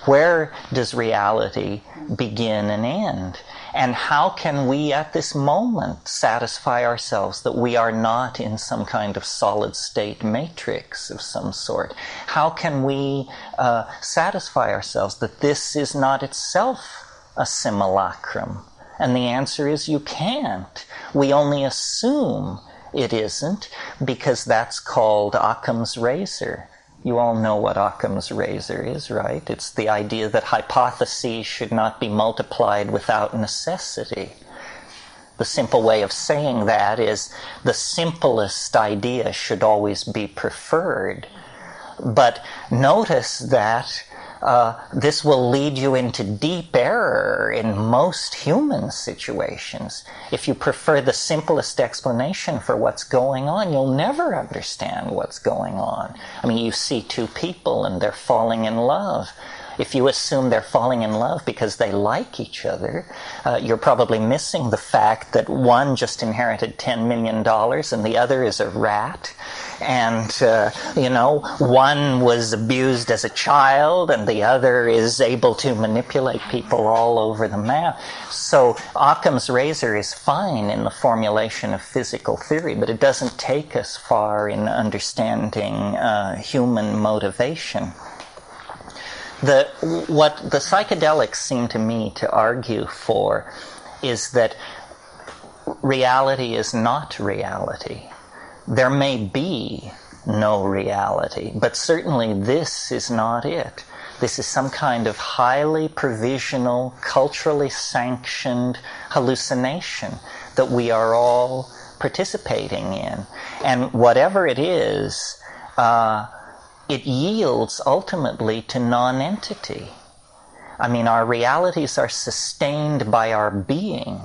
Where does reality begin and end? And how can we at this moment satisfy ourselves that we are not in some kind of solid state matrix of some sort? How can we satisfy ourselves that this is not itself a simulacrum? And the answer is you can't. We only assume it isn't because that's called Occam's razor. You all know what Occam's razor is, right? It's the idea that hypotheses should not be multiplied without necessity. The simple way of saying that is the simplest idea should always be preferred. But notice that this will lead you into deep error in most human situations. If you prefer the simplest explanation for what's going on, you'll never understand what's going on. I mean, you see two people and they're falling in love. If you assume they're falling in love because they like each other, you're probably missing the fact that one just inherited $10 million and the other is a rat. And, one was abused as a child and the other is able to manipulate people all over the map. So Occam's razor is fine in the formulation of physical theory, but it doesn't take us far in understanding human motivation. What the psychedelics seem to me to argue for is that reality is not reality. There may be no reality, but certainly this is not it. This is some kind of highly provisional, culturally sanctioned hallucination that we are all participating in. And whatever it is, it yields ultimately to non-entity. I mean, our realities are sustained by our being.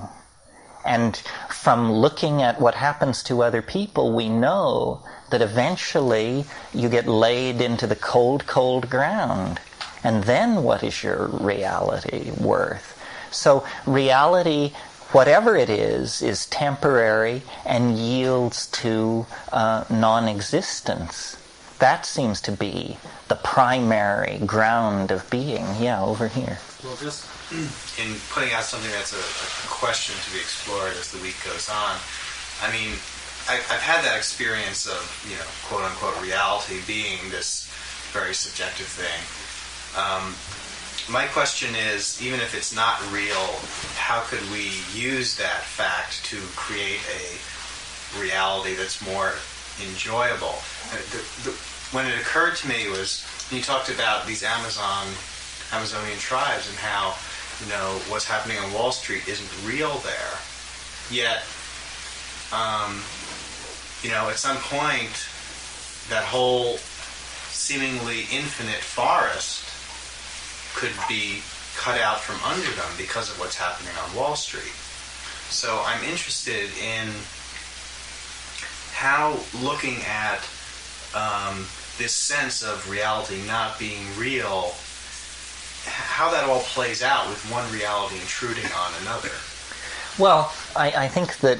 And from looking at what happens to other people, we know that eventually you get laid into the cold, cold ground. And then what is your reality worth? So reality, whatever it is temporary and yields to non-existence. That seems to be the primary ground of being. Yeah, over here. Well, just in putting out something that's a question to be explored as the week goes on, I mean, I've had that experience of, quote-unquote reality being this very subjective thing. My question is, even if it's not real, how could we use that fact to create a reality that's more enjoyable? When it occurred to me was, you talked about these Amazonian tribes and how, what's happening on Wall Street isn't real there. Yet, at some point, that whole seemingly infinite forest could be cut out from under them because of what's happening on Wall Street. So I'm interested in how looking at this sense of reality not being real, how that all plays out with one reality intruding on another. Well, I think that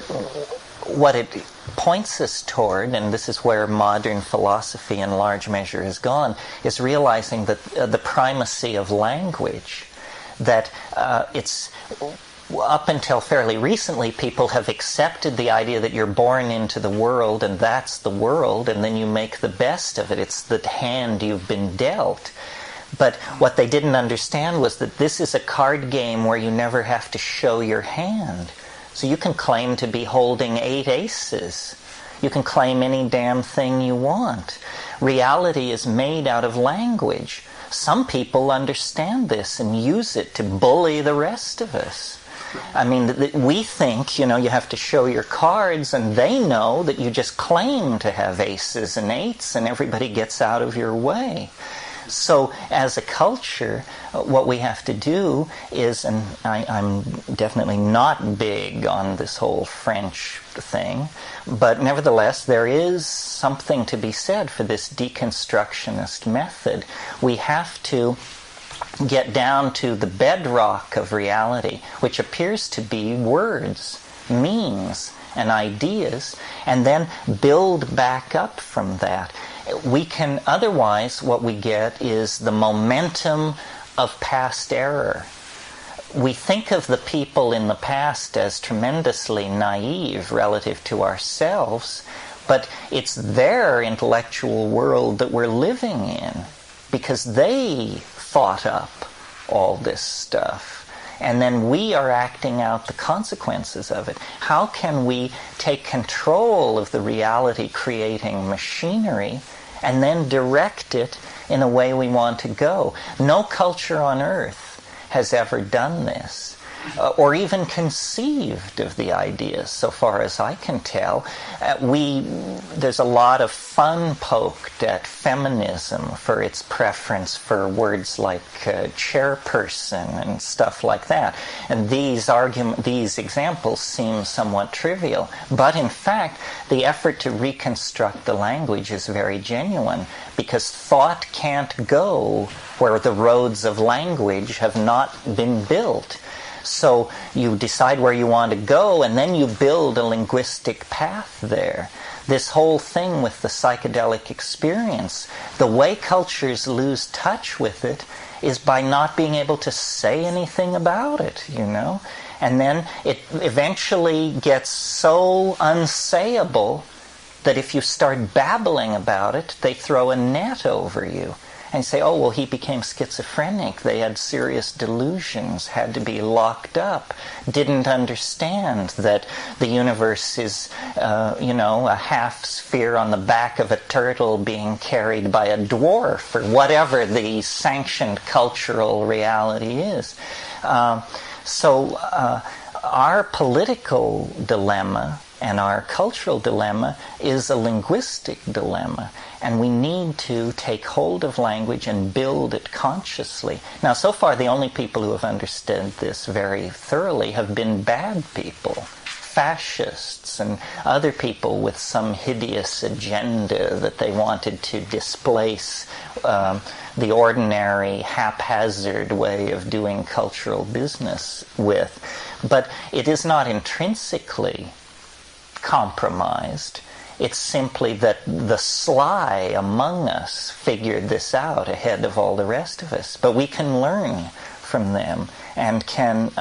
what it points us toward, and this is where modern philosophy in large measure has gone, is realizing that the primacy of language, that it's up until fairly recently, people have accepted the idea that you're born into the world and that's the world, and then you make the best of it. It's the hand you've been dealt. But what they didn't understand was that this is a card game where you never have to show your hand. So you can claim to be holding 8 aces. You can claim any damn thing you want. Reality is made out of language. Some people understand this and use it to bully the rest of us. I mean, we think, you have to show your cards, and they know that you just claim to have aces and 8s, and everybody gets out of your way. So as a culture, what we have to do is, and I'm definitely not big on this whole French thing, but nevertheless, there is something to be said for this deconstructionist method. We have to get down to the bedrock of reality, which appears to be words, meanings, and ideas, and then build back up from that. we can, otherwise what we get is the momentum of past error. We think of the people in the past as tremendously naive relative to ourselves, but it's their intellectual world that we're living in, because they thought up all this stuff. And then we are acting out the consequences of it. How can we take control of the reality-creating machinery and then direct it in a way we want to go? No culture on earth has ever done this, or even conceived of the ideas, so far as I can tell. There's a lot of fun poked at feminism for its preference for words like chairperson and stuff like that. And these examples seem somewhat trivial, but in fact, the effort to reconstruct the language is very genuine, because thought can't go where the roads of language have not been built. So you decide where you want to go, and then you build a linguistic path there. This whole thing with the psychedelic experience, the way cultures lose touch with it is by not being able to say anything about it, you know? And then it eventually gets so unsayable that if you start babbling about it, they throw a net over you and say, oh, well, he became schizophrenic, they had serious delusions, had to be locked up, didn't understand that the universe is, a half sphere on the back of a turtle being carried by a dwarf, or whatever the sanctioned cultural reality is. So our political dilemma and our cultural dilemma is a linguistic dilemma. And we need to take hold of language and build it consciously. Now, so far, the only people who have understood this very thoroughly have been bad people, fascists, and other people with some hideous agenda that they wanted to displace the ordinary, haphazard way of doing cultural business with. But it is not intrinsically compromised. It's simply that the sly among us figured this out ahead of all the rest of us. But we can learn from them and can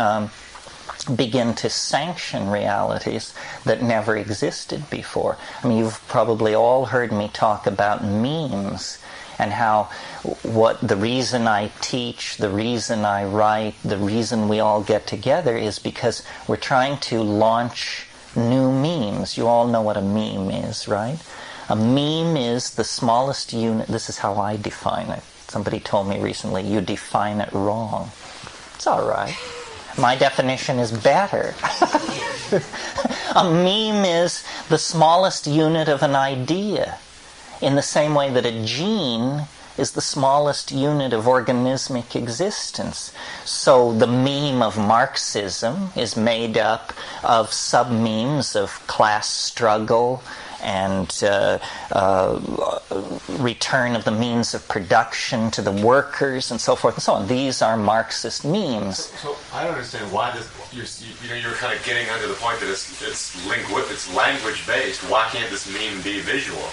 begin to sanction realities that never existed before. I mean, you've probably all heard me talk about memes and how the reason I teach, the reason I write, the reason we all get together is because we're trying to launch new memes. You all know what a meme is, right? A meme is the smallest unit. This is how I define it. Somebody told me recently, you define it wrong. It's all right. My definition is better. A meme is the smallest unit of an idea, in the same way that a gene is the smallest unit of organismic existence. So the meme of Marxism is made up of sub-memes of class struggle and return of the means of production to the workers and so forth and so on. These are Marxist memes. So I don't understand why this. You're kind of getting under the point that it's language based. Why can't this meme be visual?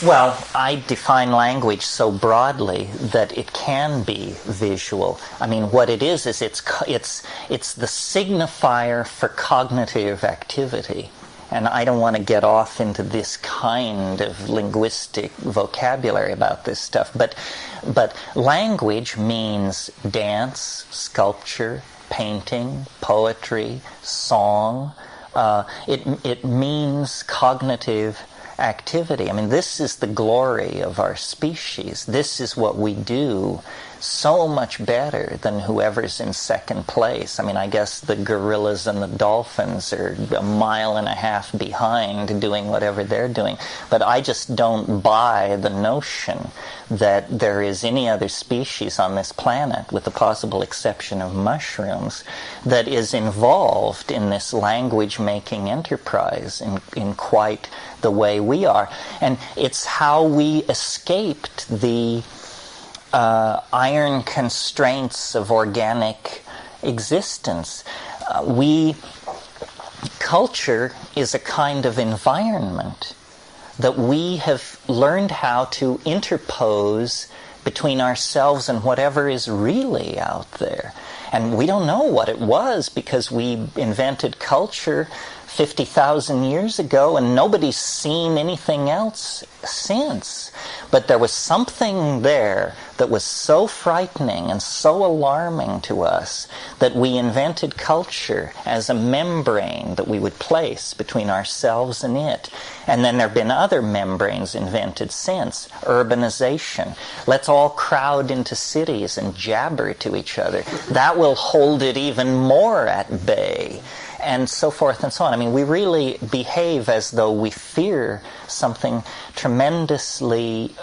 Well, I define language so broadly that it can be visual. I mean, what it is it's the signifier for cognitive activity. And I don't want to get off into this kind of linguistic vocabulary about this stuff. But language means dance, sculpture, painting, poetry, song. It means cognitive activity. I mean, this is the glory of our species. This is what we do so much better than whoever's in second place. I mean, I guess the gorillas and the dolphins are a mile and a half behind doing whatever they're doing. But I just don't buy the notion that there is any other species on this planet, with the possible exception of mushrooms, that is involved in this language-making enterprise in quite the way we are. And it's how we escaped the iron constraints of organic existence. Culture is a kind of environment that we have learned how to interpose between ourselves and whatever is really out there. And we don't know what it was because we invented culture 50,000 years ago and nobody's seen anything else since. But there was something there that was so frightening and so alarming to us that we invented culture as a membrane that we would place between ourselves and it. And then there have been other membranes invented since. Urbanization. Let's all crowd into cities and jabber to each other. That will hold it even more at bay. And so forth and so on. I mean, we really behave as though we fear something tremendously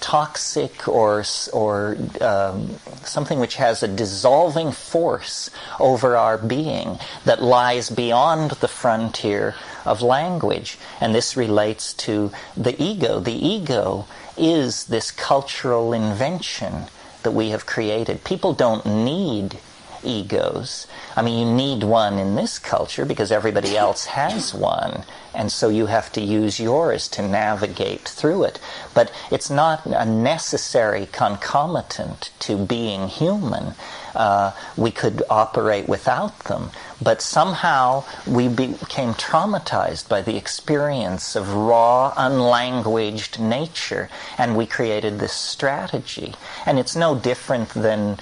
toxic or something which has a dissolving force over our being that lies beyond the frontier of language. And this relates to the ego. The ego is this cultural invention that we have created. People don't need egos. I mean, you need one in this culture because everybody else has one, and so you have to use yours to navigate through it. But it's not a necessary concomitant to being human. We could operate without them. But somehow we became traumatized by the experience of raw, unlanguaged nature, and we created this strategy. And it's no different than,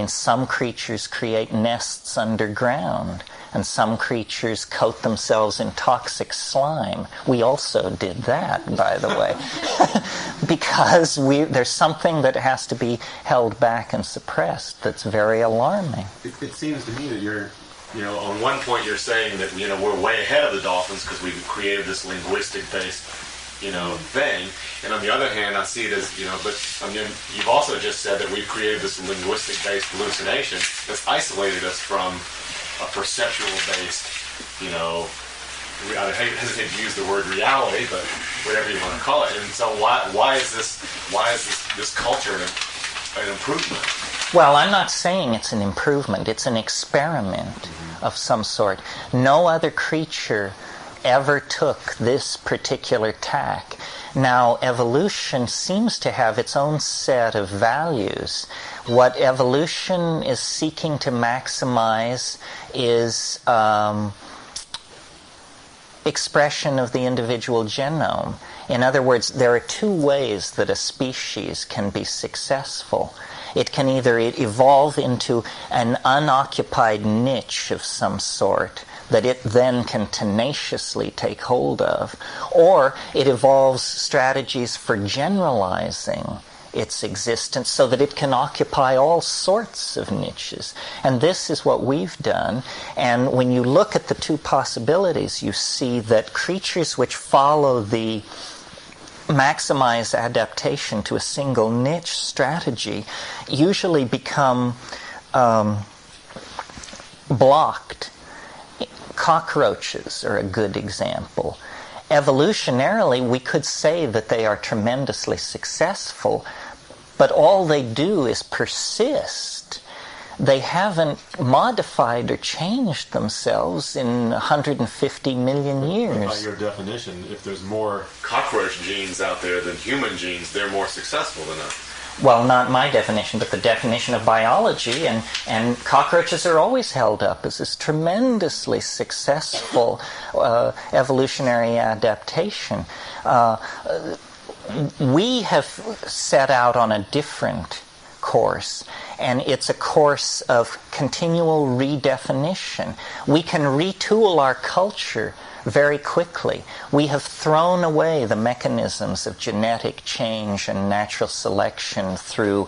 some creatures create nests underground, and some creatures coat themselves in toxic slime. We also did that, by the way, because there's something that has to be held back and suppressed that's very alarming. It seems to me that you're, on one point you're saying that, we're way ahead of the dolphins because we've created this linguistic-based, thing. And on the other hand, I see it as, you've also just said that we've created this linguistic-based hallucination that's isolated us from a perceptual-based, I hesitate to use the word reality, but whatever you want to call it. And so why is this culture an improvement? Well, I'm not saying it's an improvement. It's an experiment of some sort. No other creature ever took this particular tack. Now, evolution seems to have its own set of values. What evolution is seeking to maximize is expression of the individual genome. In other words, there are two ways that a species can be successful. It can either evolve into an unoccupied niche of some sort that it then can tenaciously take hold of, or it evolves strategies for generalizing its existence so that it can occupy all sorts of niches. And this is what we've done. And when you look at the two possibilities, you see that creatures which follow the maximize adaptation to a single niche strategy usually become blocked. Cockroaches are a good example. Evolutionarily, we could say that they are tremendously successful, but all they do is persist. They haven't modified or changed themselves in 150 million years. By your definition, if there's more cockroach genes out there than human genes, they're more successful than us. Well, not my definition, but the definition of biology, and cockroaches are always held up as this tremendously successful evolutionary adaptation. We have set out on a different course, and it's a course of continual redefinition. We can retool our culture very quickly. We have thrown away the mechanisms of genetic change and natural selection through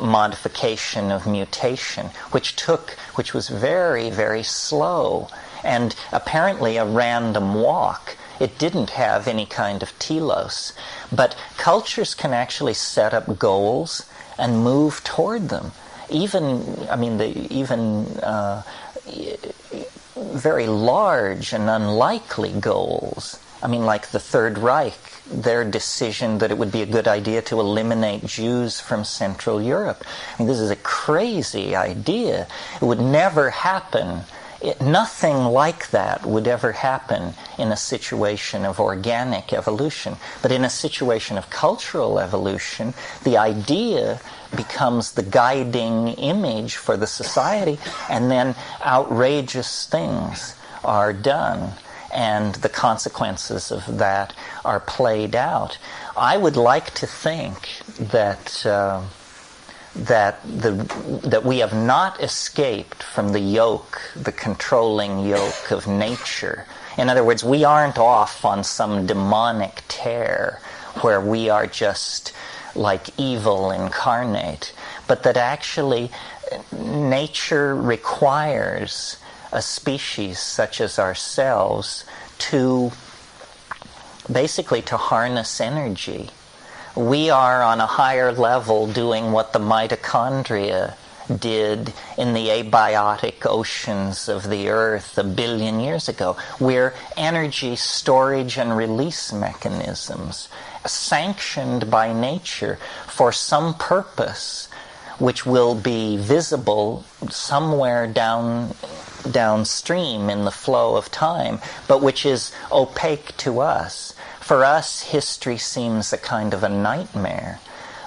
modification of mutation, which was very, very slow, and apparently a random walk. It didn't have any kind of telos. But cultures can actually set up goals and move toward them. Very large and unlikely goals. Like the Third Reich, their decision that it would be a good idea to eliminate Jews from Central Europe. This is a crazy idea. It would never happen Nothing like that would ever happen in a situation of organic evolution. But in a situation of cultural evolution, the idea becomes the guiding image for the society, and then outrageous things are done, and the consequences of that are played out. I would like to think that that we have not escaped from the yoke, the controlling yoke of nature. In other words, we aren't off on some demonic tear where we are just like evil incarnate, but that actually nature requires a species such as ourselves to basically to harness energy. We are on a higher level doing what the mitochondria did in the abiotic oceans of the earth 1 billion years ago. We're energy storage and release mechanisms sanctioned by nature for some purpose which will be visible somewhere downstream in the flow of time, but which is opaque to us. For us, history seems a kind of a nightmare,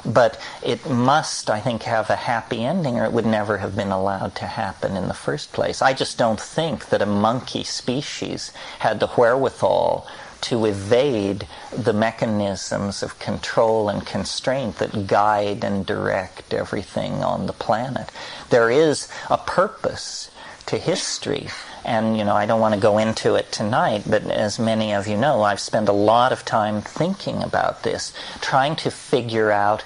but it must, I think, have a happy ending, or it would never have been allowed to happen in the first place. I just don't think that a monkey species had the wherewithal to evade the mechanisms of control and constraint that guide and direct everything on the planet. There is a purpose to history, and I don't want to go into it tonight, but as many of you know, I've spent a lot of time thinking about this, trying to figure out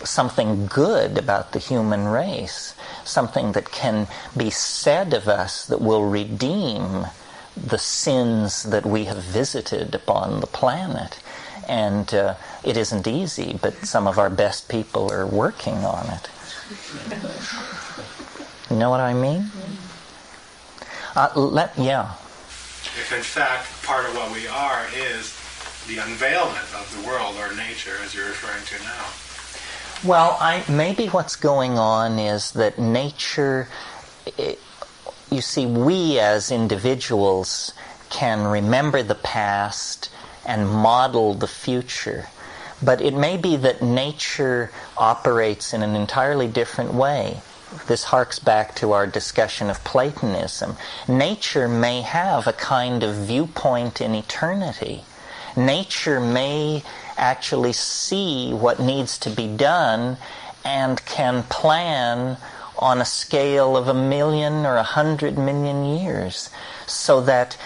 something good about the human race, something that can be said of us that will redeem the sins that we have visited upon the planet. And it isn't easy, but some of our best people are working on it. You know what I mean? If in fact part of what we are is the unveilment of the world or nature, as you're referring to now. Well, maybe what's going on is that nature, you see, we as individuals can remember the past and model the future. But it may be that nature operates in an entirely different way. This harks back to our discussion of Platonism. Nature may have a kind of viewpoint in eternity. Nature may actually see what needs to be done and can plan on a scale of 1 million or 100 million years. So that,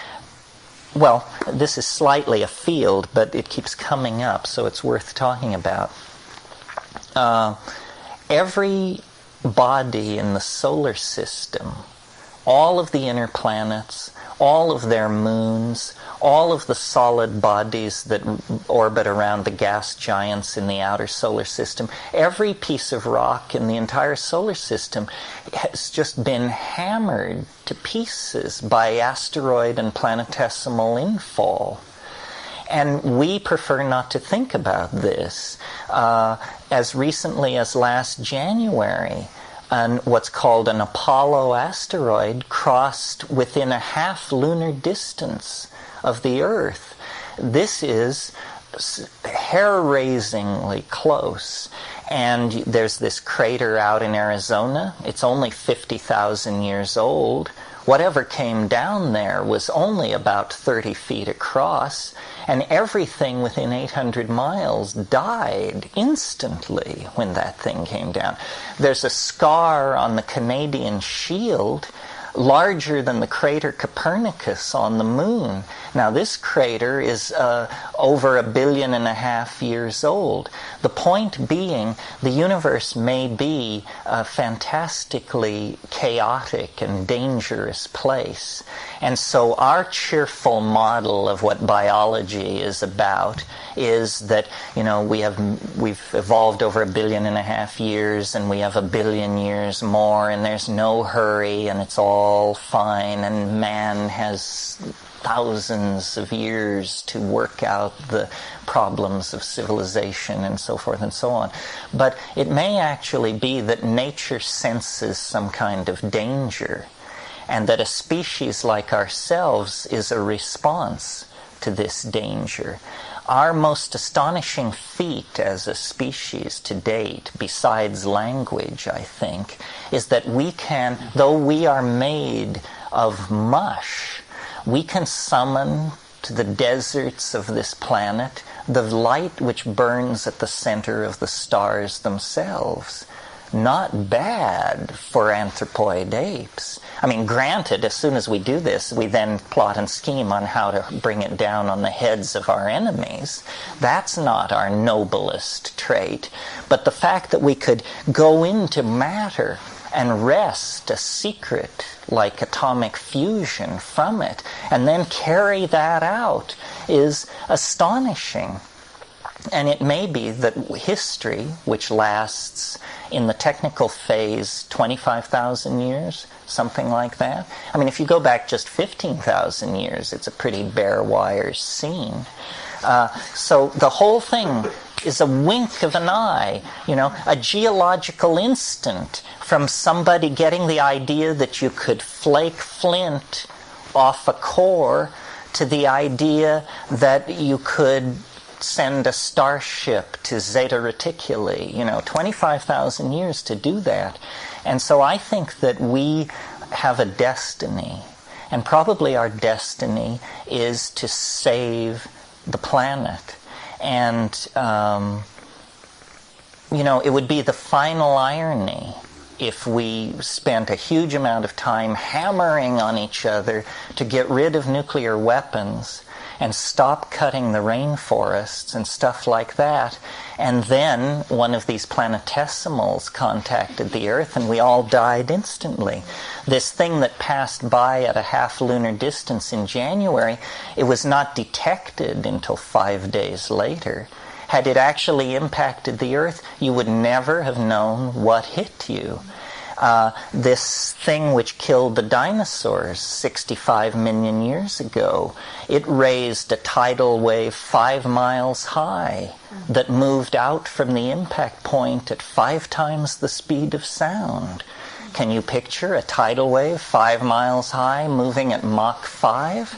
well, this is slightly afield, but it keeps coming up, so it's worth talking about. Every body in the solar system, all of the inner planets, all of their moons, all of the solid bodies that orbit around the gas giants in the outer solar system, every piece of rock in the entire solar system has just been hammered to pieces by asteroid and planetesimal infall. And we prefer not to think about this. As recently as last January, what's called an Apollo asteroid crossed within a half lunar distance of the Earth. This is hair-raisingly close. And there's this crater out in Arizona. It's only 50,000 years old. Whatever came down there was only about 30 feet across, and everything within 800 miles died instantly when that thing came down. There's a scar on the Canadian shield larger than the crater Copernicus on the moon. Now this crater is over 1.5 billion years old. The point being, the universe may be a fantastically chaotic and dangerous place. And so our cheerful model of what biology is about is that, we've evolved over 1.5 billion years, and we have 1 billion years more, and there's no hurry, and it's all fine, and man has thousands of years to work out the problems of civilization and so forth and so on. But it may actually be that nature senses some kind of danger, and that a species like ourselves is a response to this danger. Our most astonishing feat as a species to date, besides language, I think, is that we can, though we are made of mush, we can summon to the deserts of this planet the light which burns at the center of the stars themselves. Not bad for anthropoid apes. I mean, granted, as soon as we do this, we then plot and scheme on how to bring it down on the heads of our enemies. That's not our noblest trait. But the fact that we could go into matter and wrest a secret like atomic fusion from it, and then carry that out, is astonishing. And it may be that history, which lasts in the technical phase 25,000 years, something like that. I mean, if you go back just 15,000 years, it's a pretty bare wire scene. So the whole thing is a wink of an eye, a geological instant from somebody getting the idea that you could flake flint off a core to the idea that you could send a starship to Zeta Reticuli, 25,000 years to do that. And so I think that we have a destiny, and probably our destiny is to save the planet. And, it would be the final irony if we spent a huge amount of time hammering on each other to get rid of nuclear weapons and stop cutting the rainforests and stuff like that. And then one of these planetesimals contacted the Earth and we all died instantly. This thing that passed by at a half-lunar distance in January, it was not detected until 5 days later. Had it actually impacted the Earth, you would never have known what hit you. This thing which killed the dinosaurs 65 million years ago, it raised a tidal wave 5 miles high that moved out from the impact point at 5 times the speed of sound. Can you picture a tidal wave 5 miles high moving at Mach 5?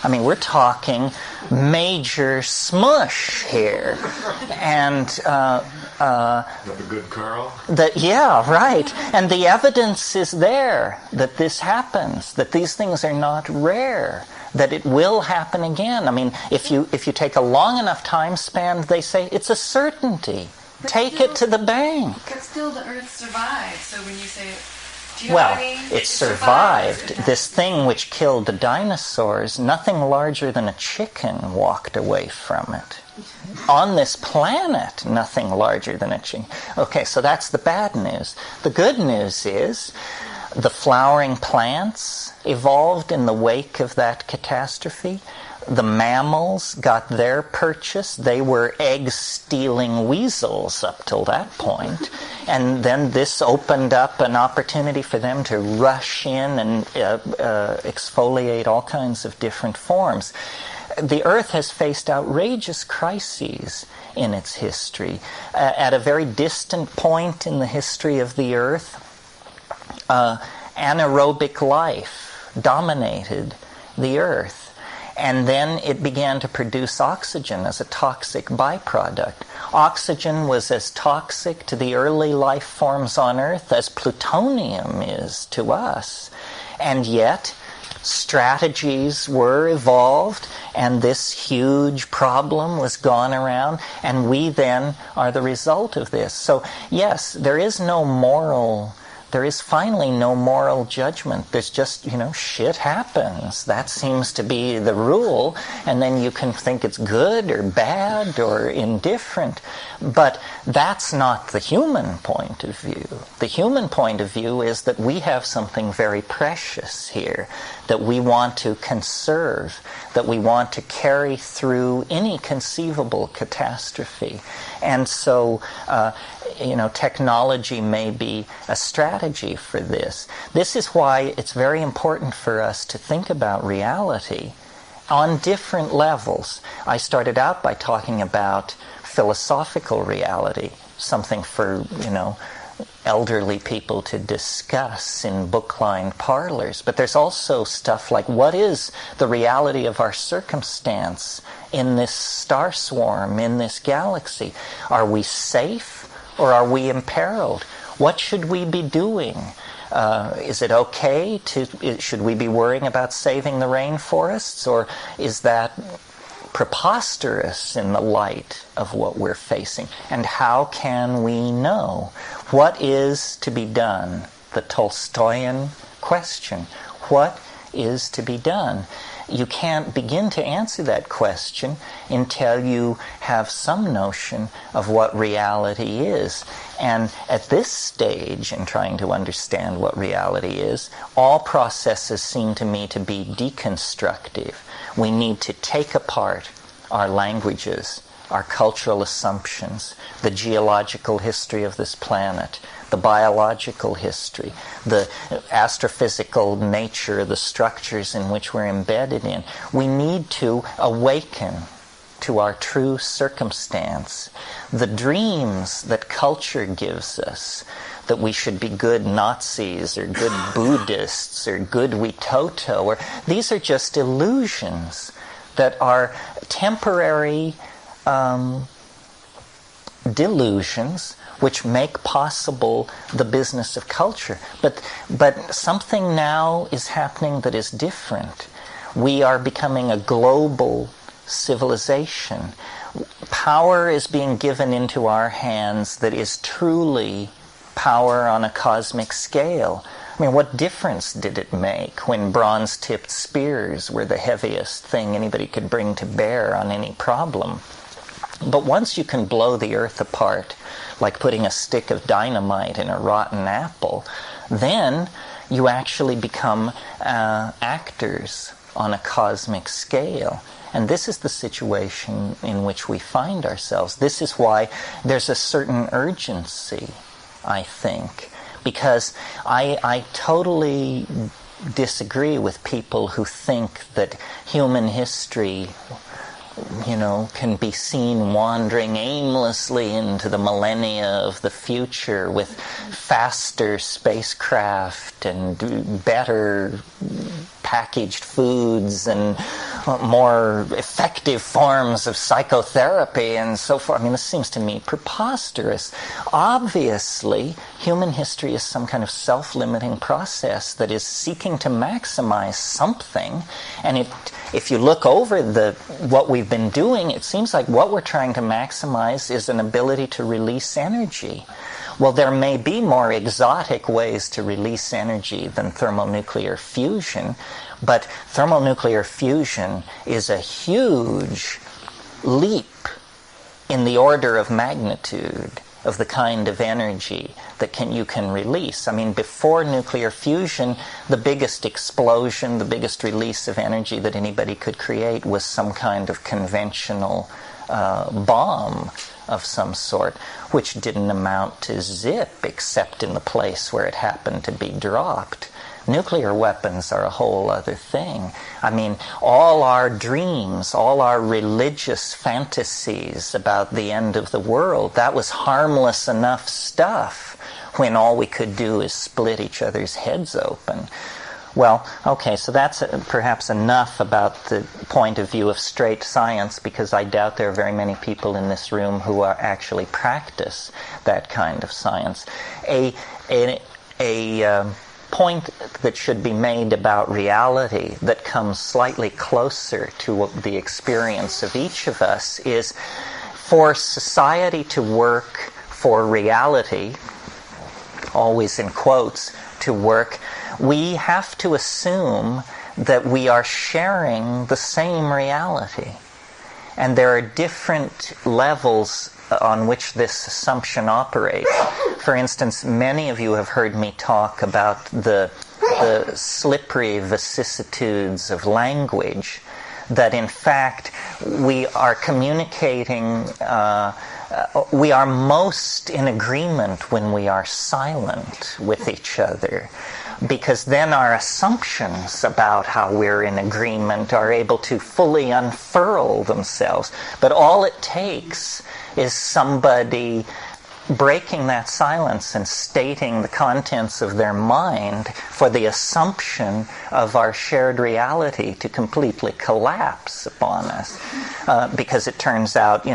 I mean, we're talking major smush here. And a good curl? Yeah, right. And the evidence is there that this happens, that these things are not rare, that it will happen again. I mean, if you take a long enough time span, they say it's a certainty. But Take it to the bank. But still the Earth survives. So when you say, do you know what I mean? It survived. This thing which killed the dinosaurs, nothing larger than a chicken walked away from it. On this planet, nothing larger than a chicken. Okay, so that's the bad news. The good news is the flowering plants evolved in the wake of that catastrophe. The mammals got their purchase. They were egg-stealing weasels up till that point. And then this opened up an opportunity for them to rush in and exfoliate all kinds of different forms. The Earth has faced outrageous crises in its history. At a very distant point in the history of the Earth, anaerobic life dominated the Earth. And then it began to produce oxygen as a toxic byproduct. Oxygen was as toxic to the early life forms on Earth as plutonium is to us. And yet, strategies were evolved, and this huge problem was gone around, and we then are the result of this. So, yes, there is finally no moral judgment. There's just, shit happens. That seems to be the rule. And then you can think it's good or bad or indifferent. But that's not the human point of view. The human point of view is that we have something very precious here that we want to conserve, that we want to carry through any conceivable catastrophe. And so, technology may be a strategy for this. This is why it's very important for us to think about reality on different levels. I started out by talking about philosophical reality, something for, elderly people to discuss in book-lined parlors. But there's also stuff like, what is the reality of our circumstance in this star swarm, in this galaxy? Are we safe or are we imperiled? What should we be doing? Is it okay should we be worrying about saving the rainforests, or is that preposterous in the light of what we're facing? And how can we know? What is to be done? The Tolstoyan question. What is to be done? You can't begin to answer that question until you have some notion of what reality is. And at this stage, in trying to understand what reality is, all processes seem to me to be deconstructive. We need to take apart our languages, our cultural assumptions, the geological history of this planet, the biological history, the astrophysical nature, the structures in which we're embedded in. We need to awaken to our true circumstance. The dreams that culture gives us, that we should be good Nazis or good Buddhists or good Witoto, or these are just illusions that are temporary delusions which make possible the business of culture. But something now is happening that is different. We are becoming a global civilization. Power is being given into our hands that is truly power on a cosmic scale. I mean, what difference did it make when bronze-tipped spears were the heaviest thing anybody could bring to bear on any problem? But once you can blow the earth apart, like putting a stick of dynamite in a rotten apple, then you actually become actors on a cosmic scale. And this is the situation in which we find ourselves. This is why there's a certain urgency, I think, because I totally disagree with people who think that human history, can be seen wandering aimlessly into the millennia of the future with faster spacecraft and better packaged foods and more effective forms of psychotherapy and so forth. I mean, this seems to me preposterous. Obviously, human history is some kind of self-limiting process that is seeking to maximize something, and if you look over what we've been doing, it seems like what we're trying to maximize is an ability to release energy. Well, there may be more exotic ways to release energy than thermonuclear fusion, but thermonuclear fusion is a huge leap in the order of magnitude of the kind of energy that you can release. I mean, before nuclear fusion, the biggest explosion, the biggest release of energy that anybody could create was some kind of conventional bomb of some sort, which didn't amount to zip except in the place where it happened to be dropped. Nuclear weapons are a whole other thing. I mean, all our dreams, all our religious fantasies about the end of the world, that was harmless enough stuff when all we could do is split each other's heads open. Well, okay, so that's perhaps enough about the point of view of straight science, because I doubt there are very many people in this room who actually practice that kind of science. A point that should be made about reality that comes slightly closer to the experience of each of us is, for society to work, for reality, always in quotes, to work, we have to assume that we are sharing the same reality. And there are different levels on which this assumption operates. For instance, many of you have heard me talk about the slippery vicissitudes of language, that in fact we are communicating, we are most in agreement when we are silent with each other, because then our assumptions about how we're in agreement are able to fully unfurl themselves. But all it takes is somebody breaking that silence and stating the contents of their mind for the assumption of our shared reality to completely collapse upon us. Because it turns out,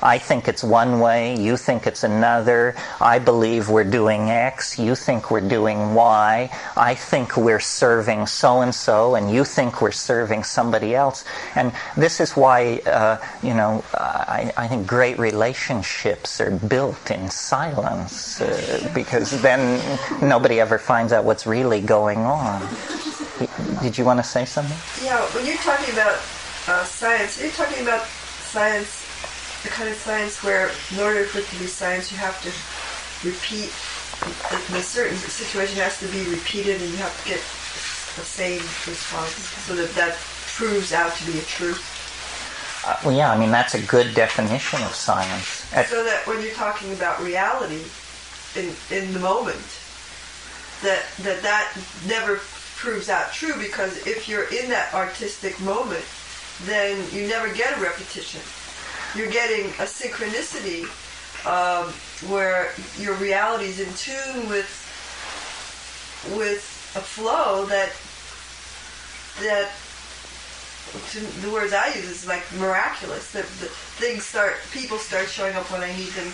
I think it's one way, you think it's another, I believe we're doing X, you think we're doing Y, I think we're serving so-and-so, and you think we're serving somebody else. And this is why, I think great relationships are built in silence, because then nobody ever finds out what's really going on. Did you want to say something? Yeah, when you're talking about science, you're talking about science, the kind of science where in order for it to be science you have to repeat, in a certain situation it has to be repeated and you have to get the same response so that proves out to be a truth. Well, yeah, that's a good definition of science. So that when you're talking about reality in the moment, that never proves out true, because if you're in that artistic moment, then you never get a repetition. You're getting a synchronicity where your reality is in tune with a flow that the words I use is like miraculous. That people start showing up when I need them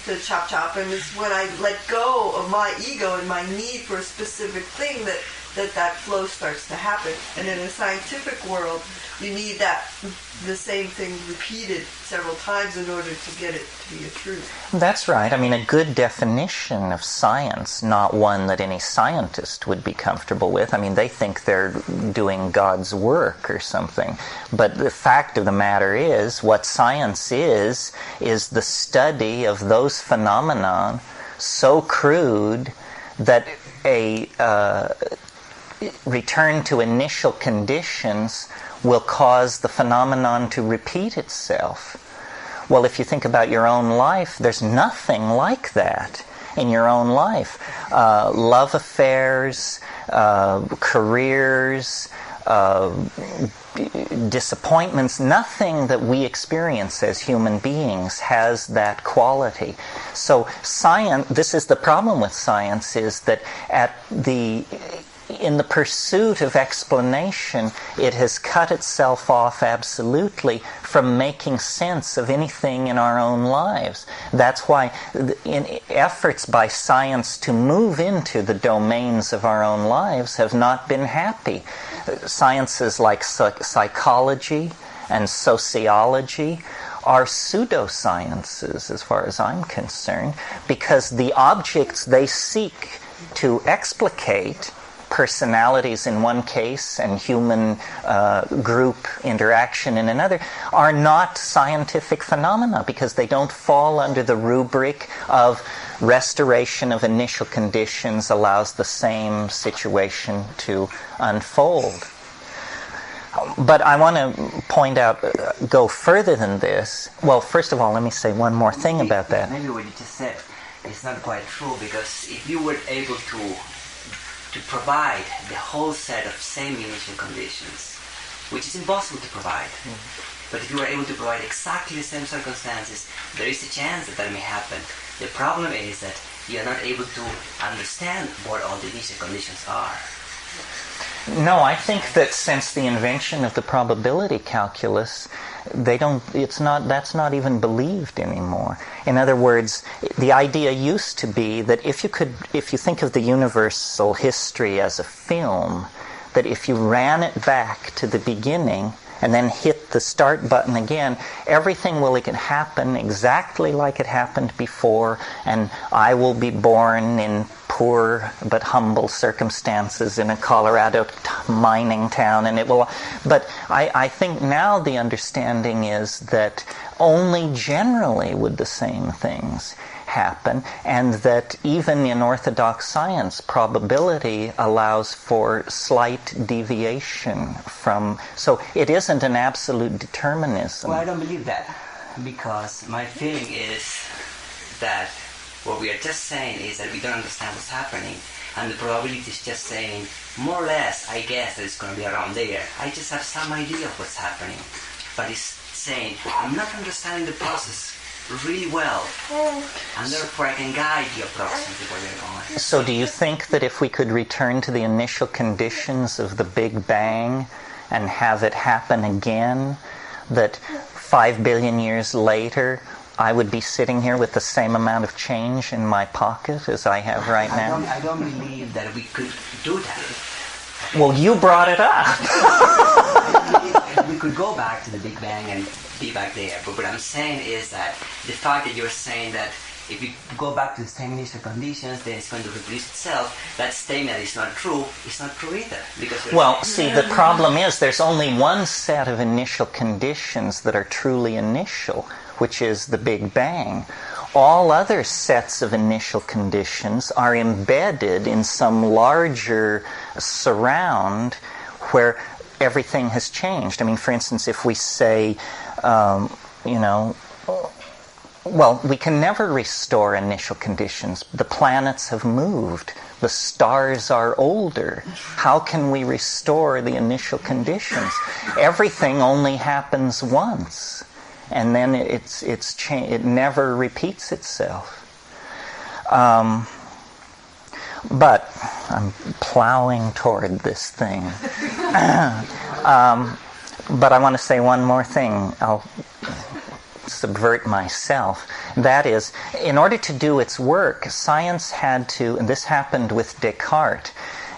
to chop, and it's when I let go of my ego and my need for a specific thing that flow starts to happen. And in a scientific world, you need the same thing repeated several times in order to get it to be a truth. That's right. A good definition of science, not one that any scientist would be comfortable with. They think they're doing God's work or something. But the fact of the matter is, what science is the study of those phenomena so crude that a return to initial conditions will cause the phenomenon to repeat itself. Well, if you think about your own life, there's nothing like that in your own life. Love affairs, careers, disappointments, nothing that we experience as human beings has that quality. So science, this is the problem with science, is that in the pursuit of explanation, it has cut itself off absolutely from making sense of anything in our own lives. That's why in efforts by science to move into the domains of our own lives have not been happy. Sciences like psychology and sociology are pseudosciences, as far as I'm concerned, because the objects they seek to explicate, personalities in one case and human group interaction in another, are not scientific phenomena, because they don't fall under the rubric of restoration of initial conditions allows the same situation to unfold. But I want to point out, go further than this. Well, first of all, let me say one more thing about that. Maybe what you just said is not quite true, because if you were able to provide the whole set of same initial conditions, which is impossible to provide, but if you were able to provide exactly the same circumstances, there is a chance that may happen. The problem is that you are not able to understand what all the initial conditions are. No, I think that since the invention of the probability calculus, that's not even believed anymore. In other words, the idea used to be that if you think of the universal history as a film, that if you ran it back to the beginning and then hit the start button again, everything will happen exactly like it happened before, and I will be born in poor but humble circumstances in a Colorado mining town, and it will. But I think now the understanding is that only generally would the same things happen, and that even in orthodox science, probability allows for slight deviation from. So it isn't an absolute determinism. Well, I don't believe that, because my feeling is that what we are just saying is that we don't understand what's happening, and the probability is just saying, more or less, I guess that it's going to be around there. I just have some idea of what's happening. But it's saying, I'm not understanding the process really well, and therefore I can guide you approximately where you're going. So do you think that if we could return to the initial conditions of the Big Bang and have it happen again, that 5 billion years later I would be sitting here with the same amount of change in my pocket as I have right now? I don't believe that we could do that. Well, you brought it up. We could go back to the Big Bang and be back there, but what I'm saying is that the fact that you're saying that if you go back to the same initial conditions, then it's going to reproduce itself, that statement is not true. It's not true either. Well, see, the problem is there's only one set of initial conditions that are truly initial, which is the Big Bang. All other sets of initial conditions are embedded in some larger surround where everything has changed. I mean, for instance, if we say, well, we can never restore initial conditions. The planets have moved. The stars are older. How can we restore the initial conditions? Everything only happens once, and then it never repeats itself. But I'm plowing toward this thing. But I want to say one more thing. I'll subvert myself. That is, in order to do its work, science had to, and this happened with Descartes,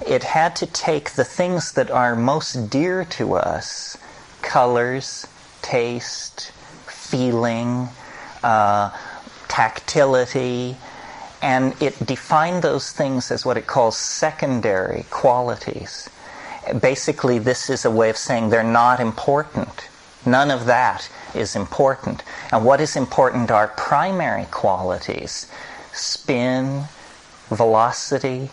it had to take the things that are most dear to us, colors, taste, feeling, tactility, and it defined those things as what it calls secondary qualities. Basically, this is a way of saying they're not important. None of that is important. And what is important are primary qualities: spin, velocity,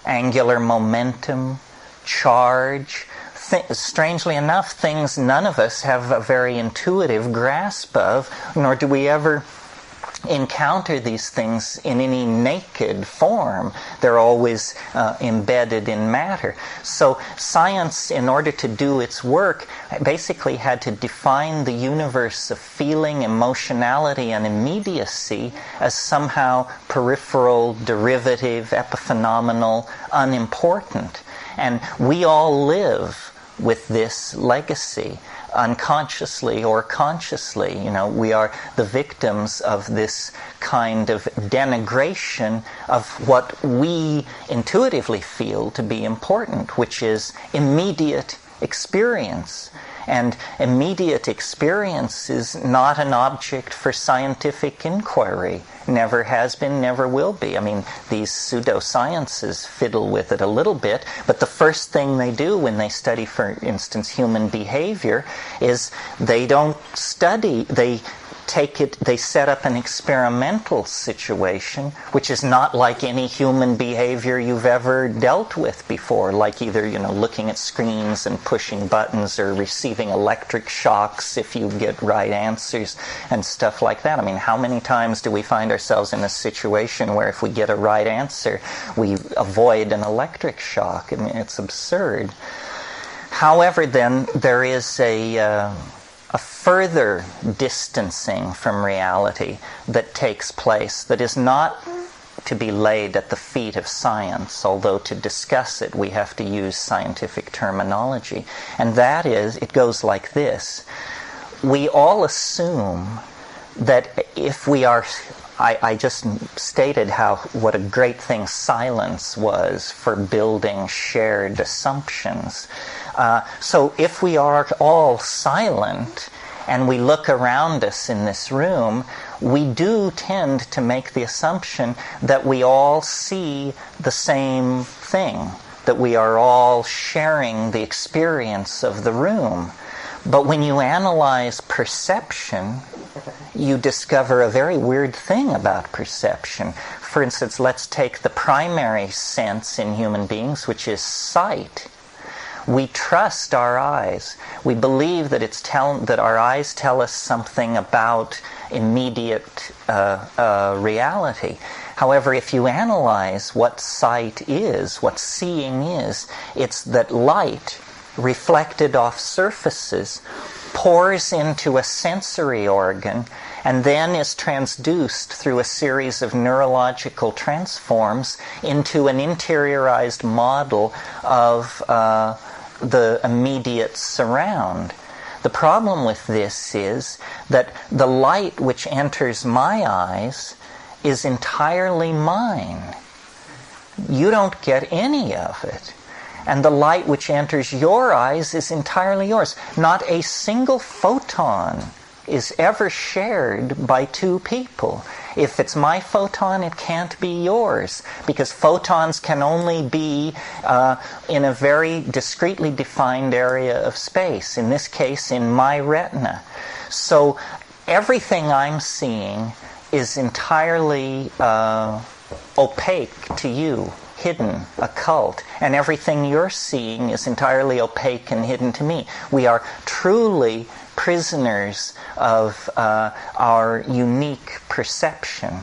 angular momentum, charge. Strangely enough, things none of us have a very intuitive grasp of, nor do we ever encounter these things in any naked form. They're always embedded in matter. So science, in order to do its work, basically had to define the universe of feeling, emotionality, and immediacy as somehow peripheral, derivative, epiphenomenal, unimportant. And we all live with this legacy, unconsciously or consciously. We are the victims of this kind of denigration of what we intuitively feel to be important, which is immediate experience. And immediate experience is not an object for scientific inquiry. Never has been, never will be. I mean, these pseudosciences fiddle with it a little bit, but the first thing they do when they study, for instance, human behavior, is they don't study, they set up an experimental situation, which is not like any human behavior you've ever dealt with before, like either, looking at screens and pushing buttons or receiving electric shocks if you get right answers and stuff like that. I mean, how many times do we find ourselves in a situation where if we get a right answer, we avoid an electric shock? I mean, it's absurd. However, then, there is a further distancing from reality that takes place that is not to be laid at the feet of science, although to discuss it we have to use scientific terminology. And that is, it goes like this. We all assume that if we are... I just stated what a great thing silence was for building shared assumptions. So if we are all silent and we look around us in this room, we do tend to make the assumption that we all see the same thing, that we are all sharing the experience of the room. But when you analyze perception, you discover a very weird thing about perception. For instance, let's take the primary sense in human beings, which is sight. We trust our eyes. We believe that that our eyes tell us something about immediate reality. However, if you analyze what sight is, what seeing is, it's that light reflected off surfaces pours into a sensory organ and then is transduced through a series of neurological transforms into an interiorized model of the immediate surround. The problem with this is that the light which enters my eyes is entirely mine. You don't get any of it. And the light which enters your eyes is entirely yours. Not a single photon is ever shared by two people. If it's my photon, it can't be yours, because photons can only be in a very discretely defined area of space, in this case in my retina. So everything I'm seeing is entirely opaque to you, hidden, occult, and everything you're seeing is entirely opaque and hidden to me. We are truly prisoners of our unique perception.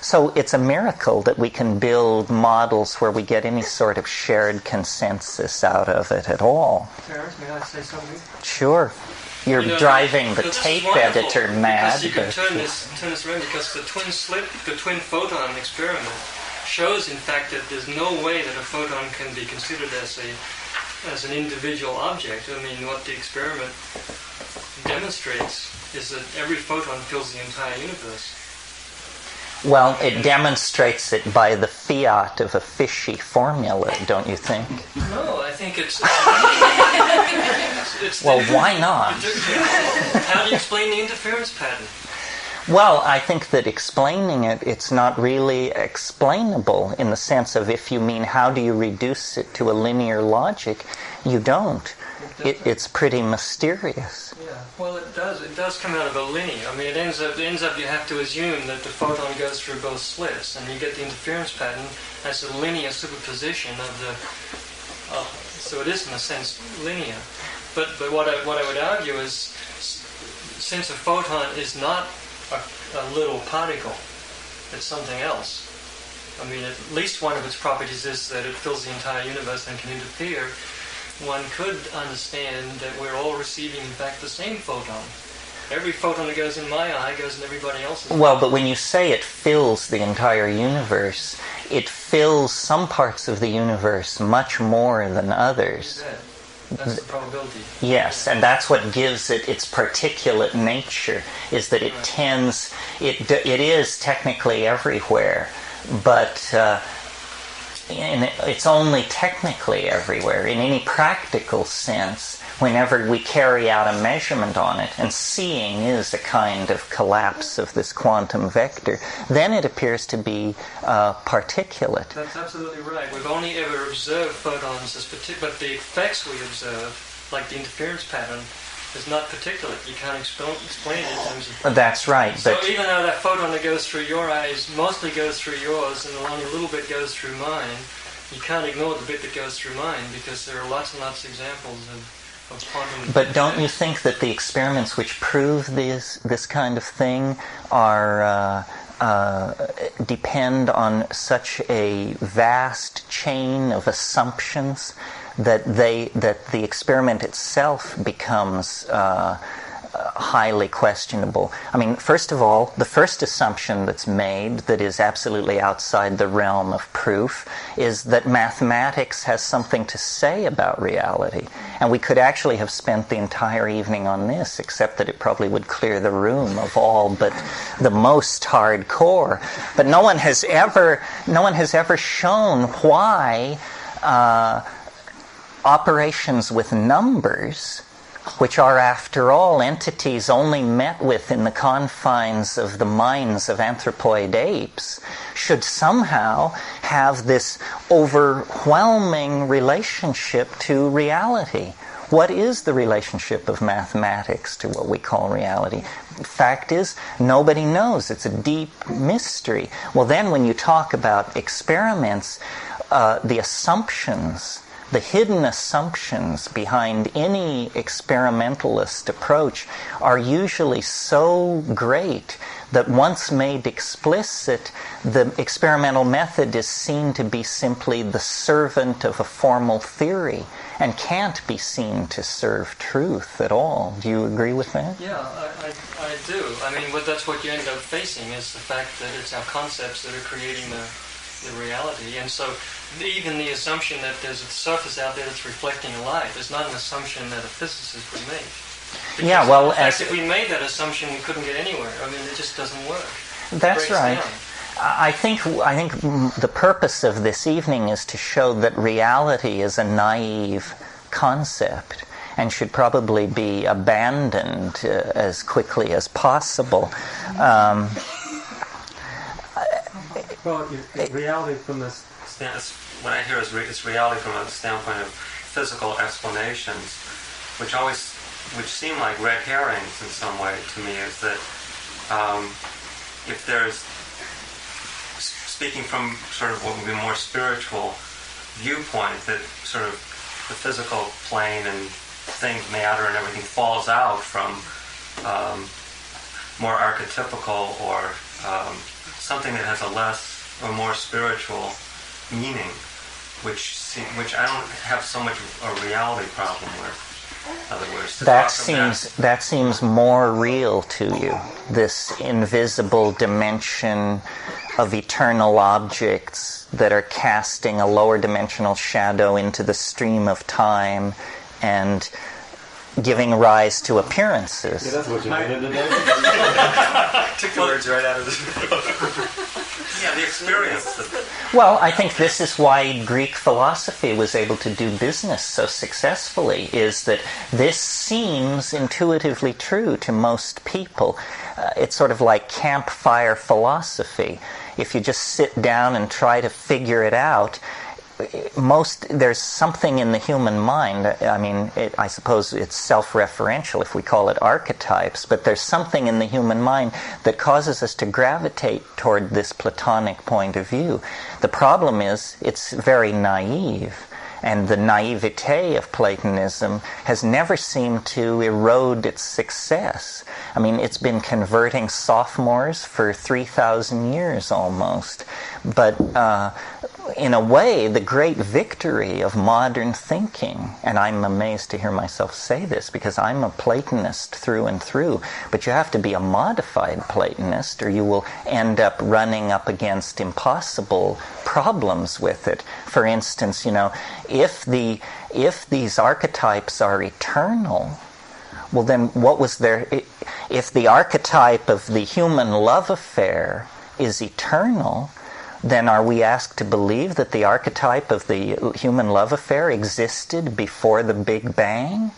So it's a miracle that we can build models where we get any sort of shared consensus out of it at all. Terence, may I say something? Sure. You're driving the tape editor mad. Because you can turn this around, because the twin photon experiment shows, in fact, that there's no way that a photon can be considered as an individual object. I mean, what the experiment demonstrates is that every photon fills the entire universe. Well, it demonstrates it by the fiat of a fishy formula, don't you think? No, I think it's well, why not? How do you explain the interference pattern? Well, I think that explaining it, it's not really explainable in the sense of, if you mean how do you reduce it to a linear logic, you don't. It's pretty mysterious. Yeah, well, it does come out of a linear. I mean, it ends up you have to assume that the photon goes through both slits, and you get the interference pattern as a linear superposition of the. So it is, in a sense, linear. But what I would argue is, since a photon is not a little particle, it's something else. I mean, at least one of its properties is that it fills the entire universe and can interfere. One could understand that we're all receiving, in fact, the same photon. Every photon that goes in my eye goes in everybody else's. Well, but when you say it fills the entire universe, it fills some parts of the universe much more than others. That's the probability. Yes, and that's what gives it its particulate nature, is that it tends, it is technically everywhere, but it's only technically everywhere. In any practical sense, whenever we carry out a measurement on it, and seeing is a kind of collapse of this quantum vector, then it appears to be particulate. That's absolutely right. We've only ever observed photons as particular, but the effects we observe, like the interference pattern, is not particulate. You can't explain it in terms of... That's right. So even though that photon that goes through your eyes mostly goes through yours, and only a little bit goes through mine, you can't ignore the bit that goes through mine, because there are lots and lots of examples of quantum... But don't you think that the experiments which prove this kind of thing are depend on such a vast chain of assumptions that the experiment itself becomes highly questionable? I mean, first of all, the first assumption that's made that is absolutely outside the realm of proof is that mathematics has something to say about reality. And we could actually have spent the entire evening on this, except that it probably would clear the room of all but the most hardcore. But no one has ever shown why operations with numbers, which are, after all, entities only met with in the confines of the minds of anthropoid apes, should somehow have this overwhelming relationship to reality. What is the relationship of mathematics to what we call reality? The fact is, nobody knows. It's a deep mystery. Well, then when you talk about experiments, the assumptions the hidden assumptions behind any experimentalist approach are usually so great that once made explicit, the experimental method is seen to be simply the servant of a formal theory and can't be seen to serve truth at all. Do you agree with that? Yeah, I do. I mean, that's what you end up facing is the fact that it's our concepts that are creating the reality. And so even the assumption that there's a surface out there that's reflecting light is not an assumption that a physicist would make. Because yeah, well, in fact, if we made that assumption, we couldn't get anywhere. I mean, it just doesn't work. That's right. Down. I think the purpose of this evening is to show that reality is a naive concept and should probably be abandoned as quickly as possible. Well, reality from this stance, what I hear is it's reality from a standpoint of physical explanations, which seem like red herrings in some way to me, is that if there's, speaking from sort of what would be a more spiritual viewpoint, that sort of the physical plane and things, matter and everything falls out from more archetypical or something that has a less or more spiritual meaning, which I don't have so much a reality problem with. In other words, that seems more real to you, this invisible dimension of eternal objects that are casting a lower dimensional shadow into the stream of time and giving rise to appearances. Yeah, that's what you wanted today. Took the words right out of this. Yeah, the experience. Well, I think this is why Greek philosophy was able to do business so successfully, is that this seems intuitively true to most people. It's sort of like campfire philosophy. If you just sit down and try to figure it out, there's something in the human mind. I mean, I suppose it's self-referential if we call it archetypes, but there's something in the human mind that causes us to gravitate toward this Platonic point of view. The problem is it's very naive, and the naivete of Platonism has never seemed to erode its success. I mean, it's been converting sophomores for 3,000 years almost, but in a way, the great victory of modern thinking, and I'm amazed to hear myself say this because I'm a Platonist through and through, but you have to be a modified Platonist or you will end up running up against impossible problems with it. For instance, if these archetypes are eternal, well then what was there? If the archetype of the human love affair is eternal, then are we asked to believe that the archetype of the human love affair existed before the Big Bang?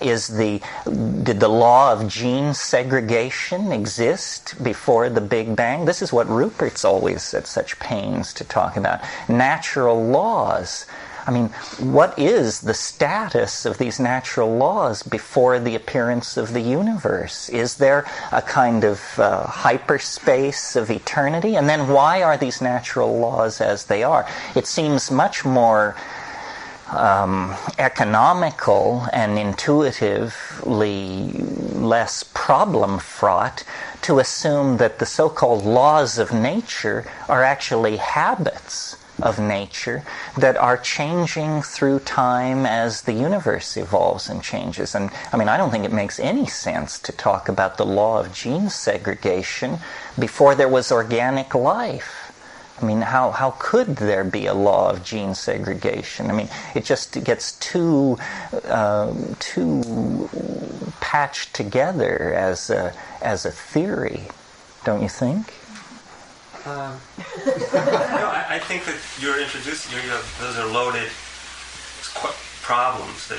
Did the law of gene segregation exist before the Big Bang? This is what Rupert's always at such pains to talk about. Natural laws. I mean, what is the status of these natural laws before the appearance of the universe? Is there a kind of hyperspace of eternity? And then why are these natural laws as they are? It seems much more economical and intuitively less problem-fraught to assume that the so-called laws of nature are actually habits of nature that are changing through time as the universe evolves and changes. And I mean, I don't think it makes any sense to talk about the law of gene segregation before there was organic life. I mean, how could there be a law of gene segregation? I mean, it just gets too patched together as a theory, don't you think? No, I think that you're introducing, those are loaded problems that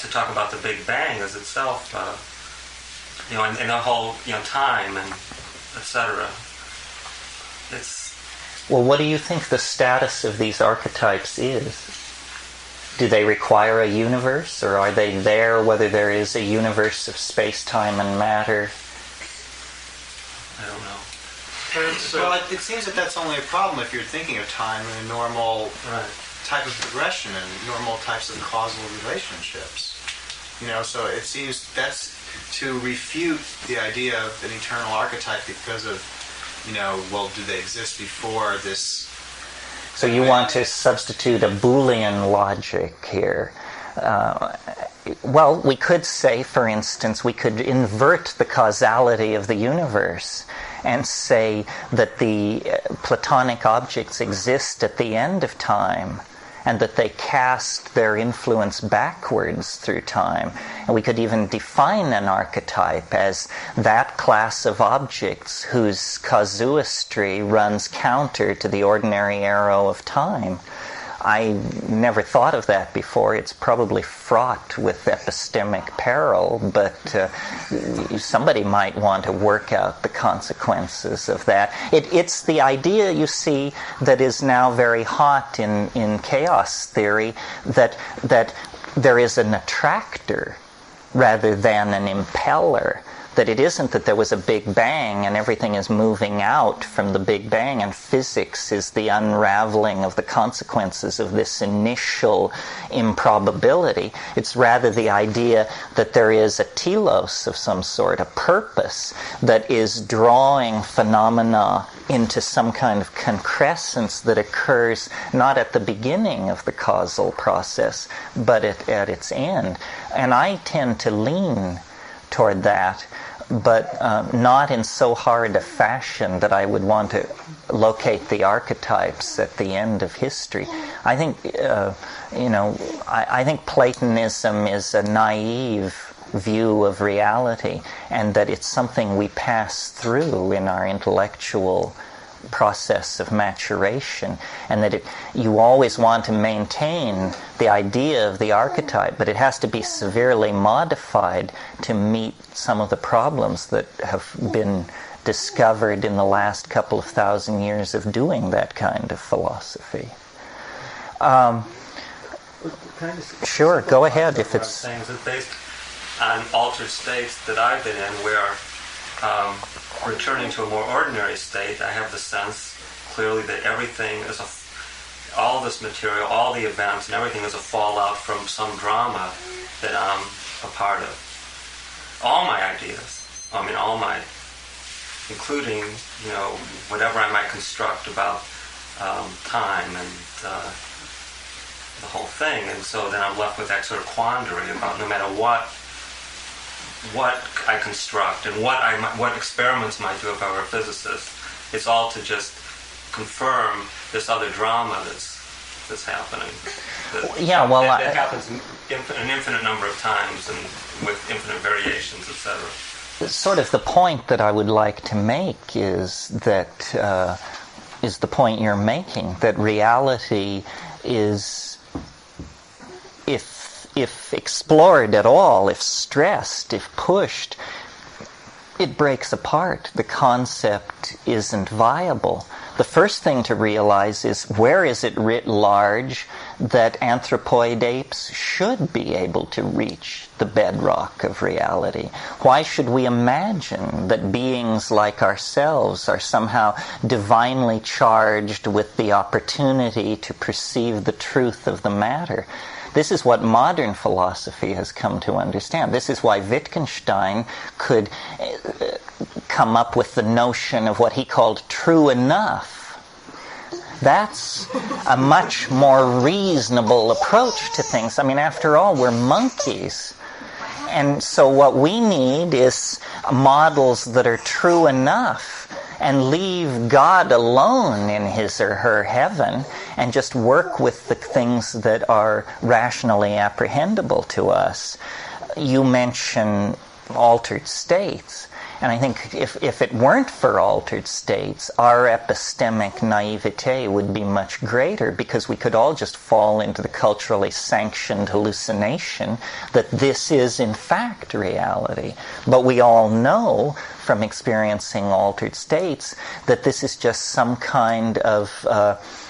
to talk about the Big Bang as itself, and the whole, time and etc. Well, what do you think the status of these archetypes is? Do they require a universe, or are they there whether there is a universe of space-time and matter? I don't know. Well, it seems that that's only a problem if you're thinking of time in a normal type of progression and normal types of causal relationships. So it seems that's to refute the idea of an eternal archetype because of, well, do they exist before this? So you want to substitute a Boolean logic here. Well, we could say, for instance, we could invert the causality of the universe and say that the Platonic objects exist at the end of time and that they cast their influence backwards through time. And we could even define an archetype as that class of objects whose casuistry runs counter to the ordinary arrow of time. I never thought of that before. It's probably fraught with epistemic peril, but somebody might want to work out the consequences of that. It's the idea, you see, that is now very hot in chaos theory, that there is an attractor rather than an impeller. That it isn't that there was a Big Bang and everything is moving out from the Big Bang and physics is the unraveling of the consequences of this initial improbability. It's rather the idea that there is a telos of some sort, a purpose that is drawing phenomena into some kind of concrescence that occurs not at the beginning of the causal process, but at its end. And I tend to lean toward that, but not in so hard a fashion that I would want to locate the archetypes at the end of history. I think, I think Platonism is a naive view of reality, and that it's something we pass through in our intellectual process of maturation, and that you always want to maintain the idea of the archetype, but it has to be severely modified to meet some of the problems that have been discovered in the last couple of thousand years of doing that kind of philosophy. Sure, go ahead if it's... Things that based on altered states that I've been in where returning to a more ordinary state, I have the sense clearly that everything is all this material, all the events, and everything is a fallout from some drama that I'm a part of. All my ideas, including, whatever I might construct about time and the whole thing. And so then I'm left with that sort of quandary about no matter what I construct and what experiments might do if I were a physicist. It's all to just confirm this other drama that's happening. That happens an infinite number of times and with infinite variations, etc. Sort of the point that I would like to make is that is the point you're making, that reality is, if explored at all, if stressed, if pushed, it breaks apart. The concept isn't viable. The first thing to realize is, where is it writ large that anthropoid apes should be able to reach the bedrock of reality? Why should we imagine that beings like ourselves are somehow divinely charged with the opportunity to perceive the truth of the matter? This is what modern philosophy has come to understand. This is why Wittgenstein could come up with the notion of what he called true enough. That's a much more reasonable approach to things. I mean, after all, we're monkeys. And so what we need is models that are true enough, and leave God alone in his or her heaven and just work with the things that are rationally apprehendable to us. You mention altered states. And I think if it weren't for altered states, our epistemic naivete would be much greater, because we could all just fall into the culturally sanctioned hallucination that this is in fact reality. But we all know from experiencing altered states that this is just some kind of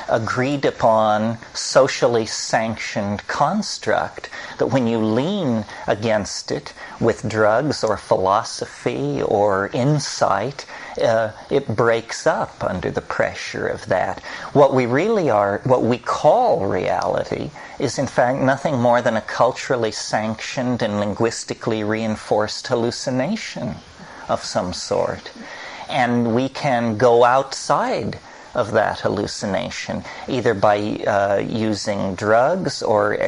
agreed upon, socially sanctioned construct that when you lean against it with drugs or philosophy or insight, it breaks up under the pressure of that. What we really are, what we call reality, is in fact nothing more than a culturally sanctioned and linguistically reinforced hallucination of some sort. And we can go outside of that hallucination, either by using drugs or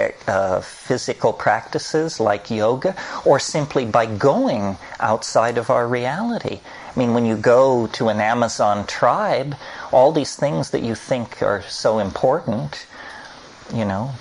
physical practices like yoga, or simply by going outside of our reality. I mean, when you go to an Amazon tribe, all these things that you think are so important, you know,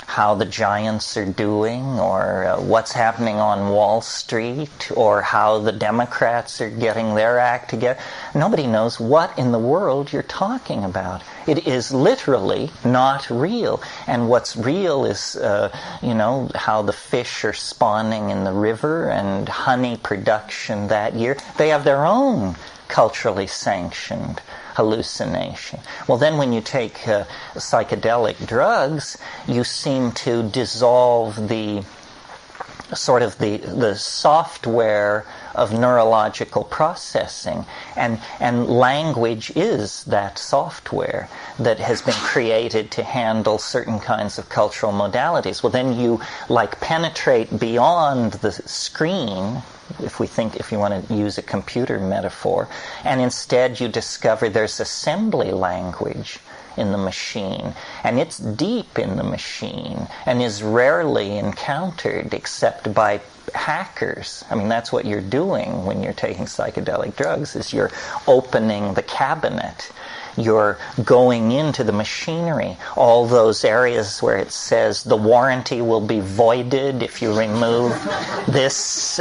how the giants are doing, or what's happening on Wall Street, or how the Democrats are getting their act together. Nobody knows what in the world you're talking about. It is literally not real. And what's real is, how the fish are spawning in the river and honey production that year. They have their own culturally sanctioned hallucination. Well, then when you take psychedelic drugs, you seem to dissolve the software of neurological processing, and language is that software that has been created to handle certain kinds of cultural modalities. Well, then you penetrate beyond the screen, if you want to use a computer metaphor, and instead you discover there's assembly language in the machine, and it's deep in the machine and is rarely encountered except by hackers. I mean, that's what you're doing when you're taking psychedelic drugs, is you're opening the cabinet. You're going into the machinery, all those areas where it says the warranty will be voided if you remove this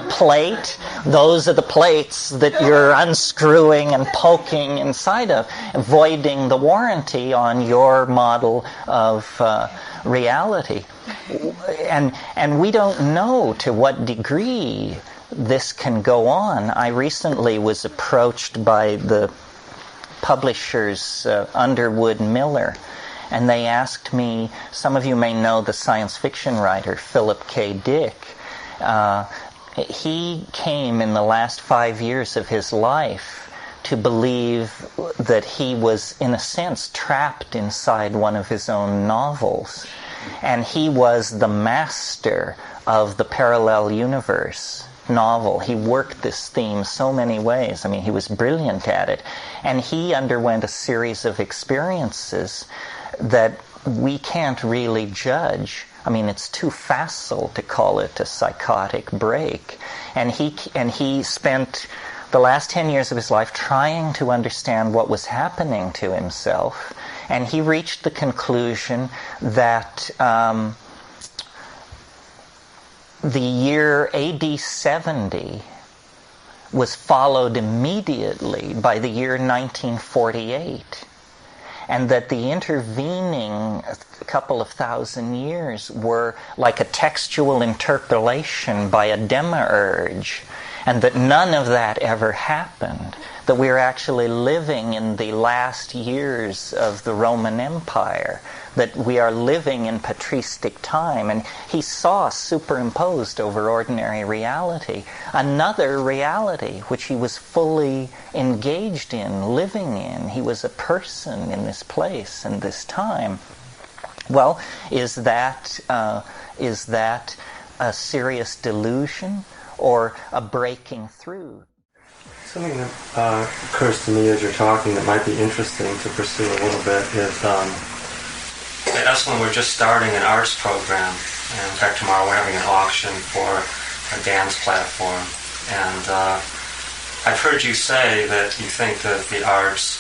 plate. Those are the plates that you're unscrewing and poking inside of, voiding the warranty on your model of reality. And we don't know to what degree this can go on. I recently was approached by the publishers Underwood Miller, and they asked me, some of you may know the science fiction writer Philip K. Dick. He came in the last 5 years of his life to believe that he was, in a sense, trapped inside one of his own novels, and he was the master of the parallel universe novel. He worked this theme so many ways. I mean, he was brilliant at it. And he underwent a series of experiences that we can't really judge. I mean, it's too facile to call it a psychotic break. And he spent the last 10 years of his life trying to understand what was happening to himself. And he reached the conclusion that the year AD 70 was followed immediately by the year 1948, and that the intervening couple of thousand years were like a textual interpolation by a demiurge, and that none of that ever happened, that we are actually living in the last years of the Roman Empire, that we are living in patristic time. And he saw superimposed over ordinary reality another reality which he was fully engaged in, living in. He was a person in this place and this time. Well, is that a serious delusion or a breaking through? Something that occurs to me as you're talking that might be interesting to pursue a little bit is at Esalen we're just starting an arts program, and in fact tomorrow we're having an auction for a dance platform. And I've heard you say that you think that the arts,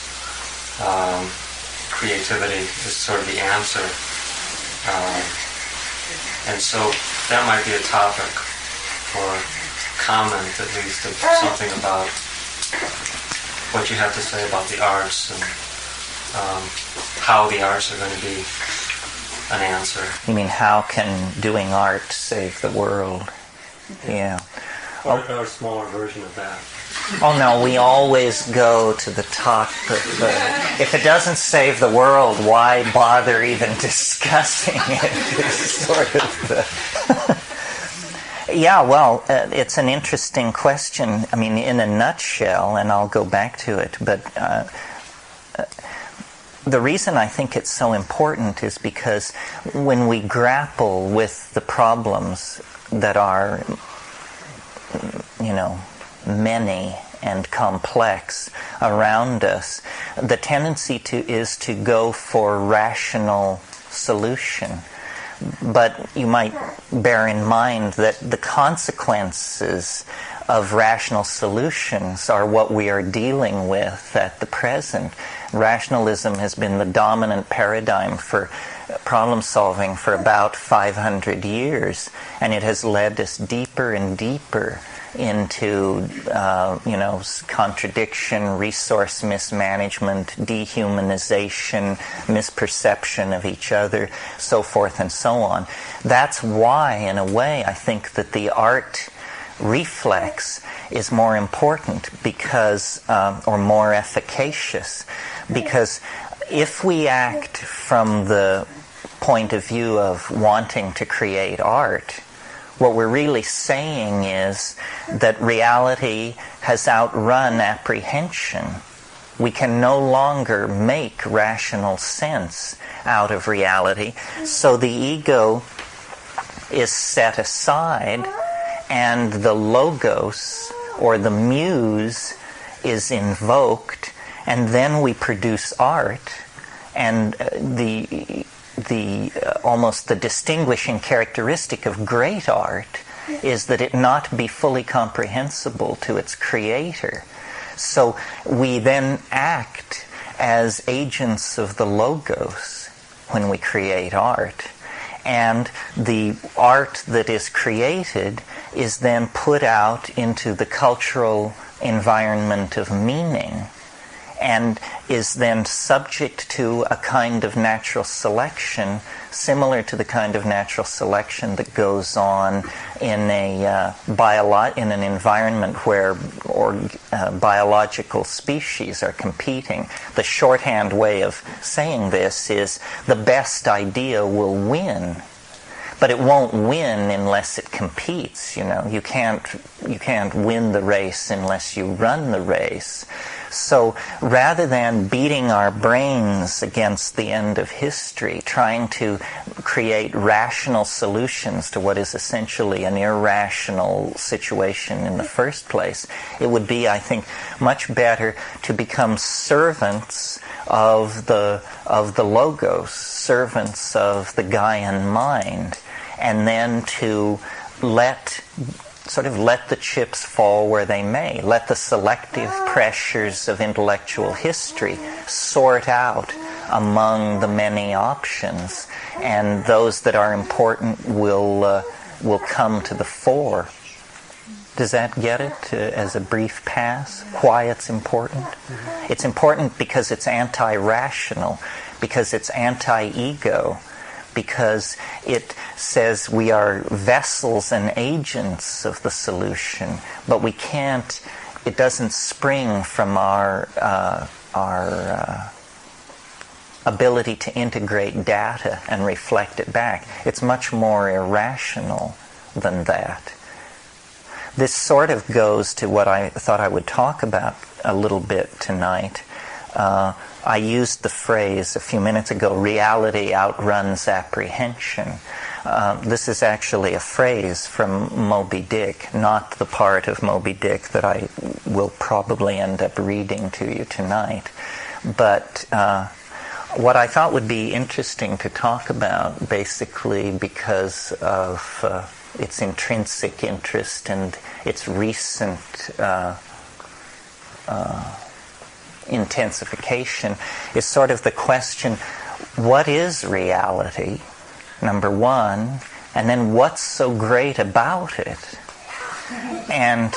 creativity is sort of the answer. And so that might be a topic for comment, at least, of something about what you have to say about the arts and how the arts are going to be an answer. You mean, how can doing art save the world? Yeah. Or a smaller version of that. Oh no, we always go to the top of the... If it doesn't save the world, why bother even discussing it? It's sort of the... Yeah, well, it's an interesting question. I mean, in a nutshell, and I'll go back to it, but the reason I think it's so important is because when we grapple with the problems that are, many and complex around us, the tendency is to go for rational solution. But you might bear in mind that the consequences of rational solutions are what we are dealing with at the present. Rationalism has been the dominant paradigm for problem solving for about 500 years, and it has led us deeper and deeper into contradiction, resource mismanagement, dehumanization, misperception of each other, so forth and so on. That's why, in a way, I think that the art reflex is more important because, or more efficacious, because if we act from the point of view of wanting to create art, what we're really saying is that reality has outrun apprehension. We can no longer make rational sense out of reality, so the ego is set aside and the logos or the muse is invoked, and then we produce art, and almost the distinguishing characteristic of great art is that it not be fully comprehensible to its creator. So we then act as agents of the logos when we create art, and the art that is created is then put out into the cultural environment of meaning, and is then subject to a kind of natural selection similar to the kind of natural selection that goes on in in an environment where biological species are competing. The shorthand way of saying this is the best idea will win, but it won't win unless it competes. You can't win the race unless you run the race. So rather than beating our brains against the end of history, trying to create rational solutions to what is essentially an irrational situation in the first place, it would be, I think, much better to become servants of the logos, servants of the Gaian mind, and then to let the chips fall where they may. Let the selective pressures of intellectual history sort out among the many options, and those that are important will come to the fore. Does that get it as a brief pass? Why it's important? It's important because it's anti-rational, because it's anti-ego, because it says we are vessels and agents of the solution, but we can't, it doesn't spring from our ability to integrate data and reflect it back. It's much more irrational than that. This sort of goes to what I thought I would talk about a little bit tonight. I used the phrase a few minutes ago, reality outruns apprehension. This is actually a phrase from Moby Dick, not the part of Moby Dick that I will probably end up reading to you tonight. But what I thought would be interesting to talk about, basically because of its intrinsic interest and its recent intensification, is sort of the question, what is reality, number one, and then what's so great about it? And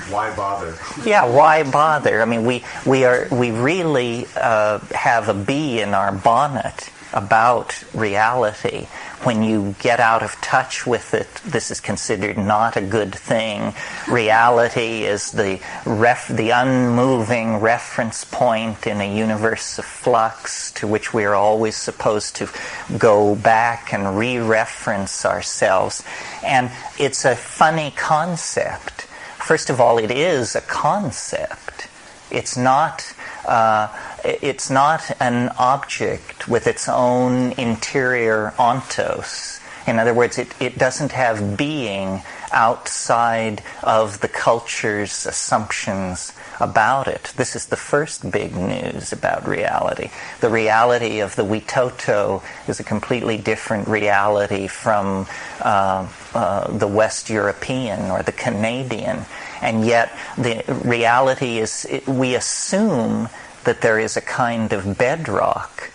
why bother? Yeah, why bother? I mean, we really have a bee in our bonnet about reality. When you get out of touch with it, this is considered not a good thing. Reality is the unmoving reference point in a universe of flux to which we are always supposed to go back and re-reference ourselves. And it's a funny concept. First of all, it is a concept. It's not an object with its own interior ontos. In other words, it doesn't have being outside of the culture's assumptions about it. This is the first big news about reality. The reality of the Witoto is a completely different reality from the West European or the Canadian. And yet the reality is, we assume that there is a kind of bedrock,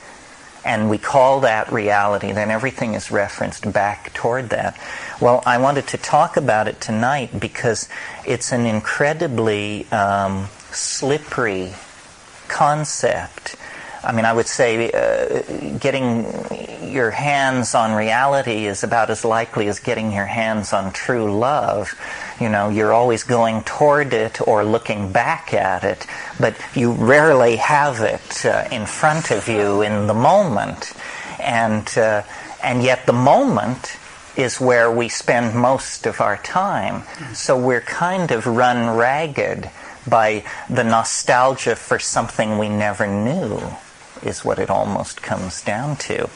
and we call that reality, then everything is referenced back toward that. Well, I wanted to talk about it tonight because it's an incredibly slippery concept. I mean, I would say getting your hands on reality is about as likely as getting your hands on true love. You know, you're always going toward it or looking back at it, but you rarely have it in front of you in the moment. And yet the moment is where we spend most of our time. So we're kind of run ragged by the nostalgia for something we never knew, is what it almost comes down to.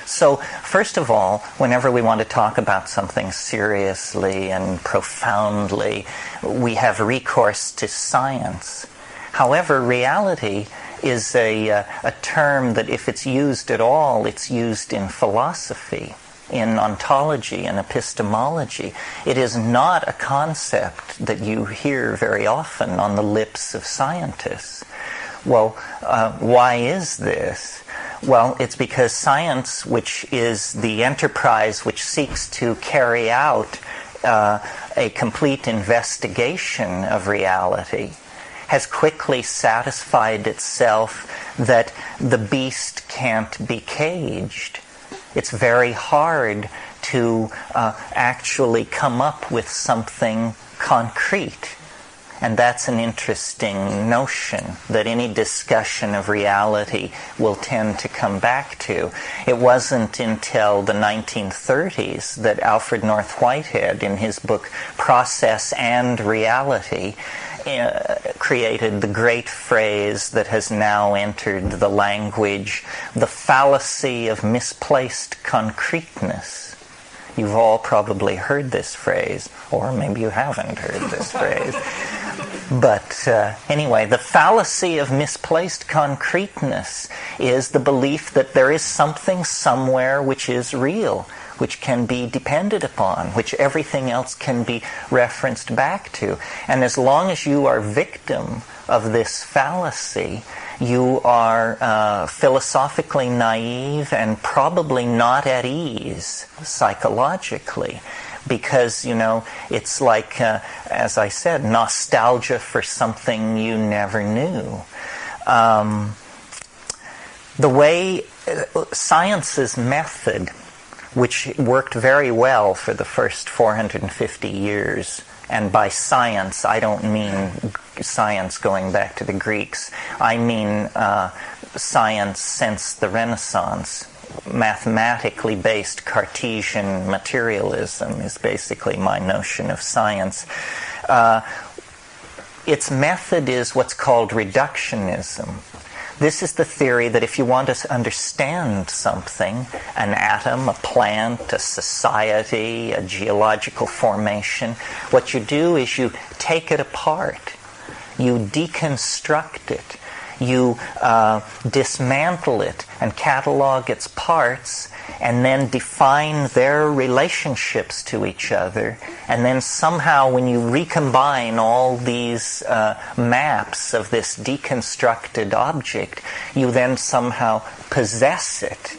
So, first of all, whenever we want to talk about something seriously and profoundly, we have recourse to science. However, reality is a term that, if it's used at all, it's used in philosophy, in ontology and epistemology. It is not a concept that you hear very often on the lips of scientists. Well, why is this? Well, it's because science, which is the enterprise which seeks to carry out a complete investigation of reality, has quickly satisfied itself that the beast can't be caged. It's very hard to actually come up with something concrete. And that's an interesting notion that any discussion of reality will tend to come back to. It wasn't until the 1930s that Alfred North Whitehead, in his book Process and Reality, created the great phrase that has now entered the language, the fallacy of misplaced concreteness. You've all probably heard this phrase, or maybe you haven't heard this phrase. But anyway, the fallacy of misplaced concreteness is the belief that there is something somewhere which is real, which can be depended upon, which everything else can be referenced back to. And as long as you are victim of this fallacy, you are philosophically naive and probably not at ease psychologically. Because, you know, it's like, as I said, nostalgia for something you never knew. The way science's method, which worked very well for the first 450 years, and by science, I don't mean science going back to the Greeks. I mean science since the Renaissance. Mathematically based Cartesian materialism is basically my notion of science. Its method is what's called reductionism. This is the theory that if you want to understand something, an atom, a plant, a society, a geological formation, what you do is you take it apart. You deconstruct it. You dismantle it and catalog its parts, and then define their relationships to each other. And then somehow, when you recombine all these maps of this deconstructed object, you then somehow possess it.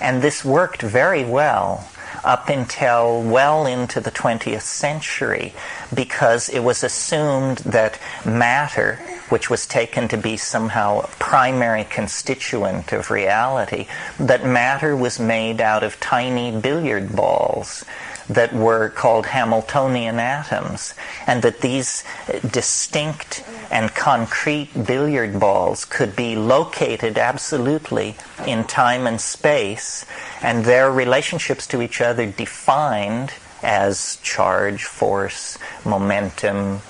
And this worked very well up until well into the 20th century, because it was assumed that matter, which was taken to be somehow a primary constituent of reality, that matter was made out of tiny billiard balls that were called Hamiltonian atoms, and that these distinct and concrete billiard balls could be located absolutely in time and space, and their relationships to each other defined as charge, force, momentum,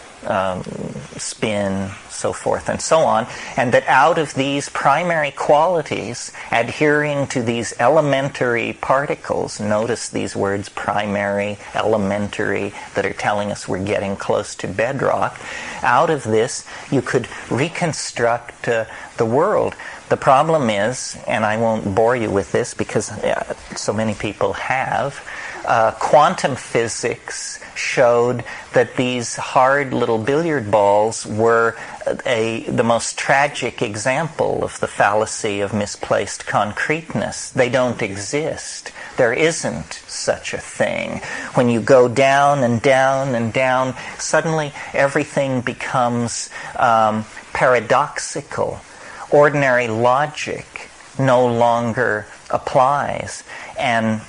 spin, so forth and so on, and that out of these primary qualities, adhering to these elementary particles, notice these words primary, elementary, that are telling us we're getting close to bedrock, out of this you could reconstruct the world. The problem is, and I won't bore you with this because so many people have, quantum physics showed that these hard little billiard balls were the most tragic example of the fallacy of misplaced concreteness. They don't exist. There isn't such a thing. When you go down and down and down, suddenly everything becomes paradoxical. Ordinary logic no longer applies. And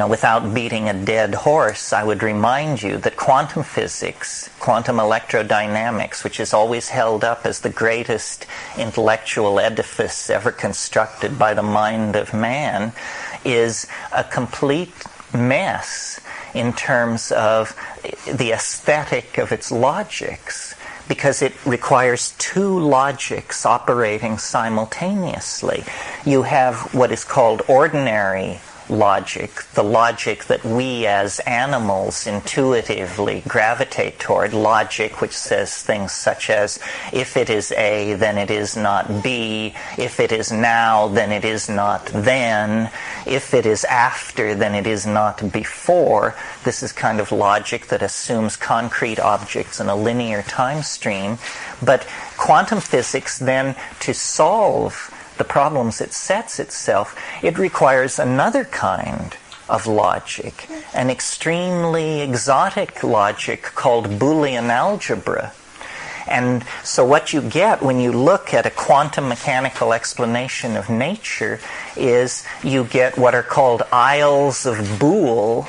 without beating a dead horse, I would remind you that quantum physics, quantum electrodynamics, which is always held up as the greatest intellectual edifice ever constructed by the mind of man, is a complete mess in terms of the aesthetic of its logics, because it requires two logics operating simultaneously. You have what is called ordinary logic, the logic that we as animals intuitively gravitate toward, logic which says things such as, if it is A, then it is not B, if it is now, then it is not then, if it is after, then it is not before. This is kind of logic that assumes concrete objects in a linear time stream. But quantum physics then, to solve the problems it sets itself, it requires another kind of logic, an extremely exotic logic called Boolean algebra. And so what you get when you look at a quantum mechanical explanation of nature is you get what are called isles of Boole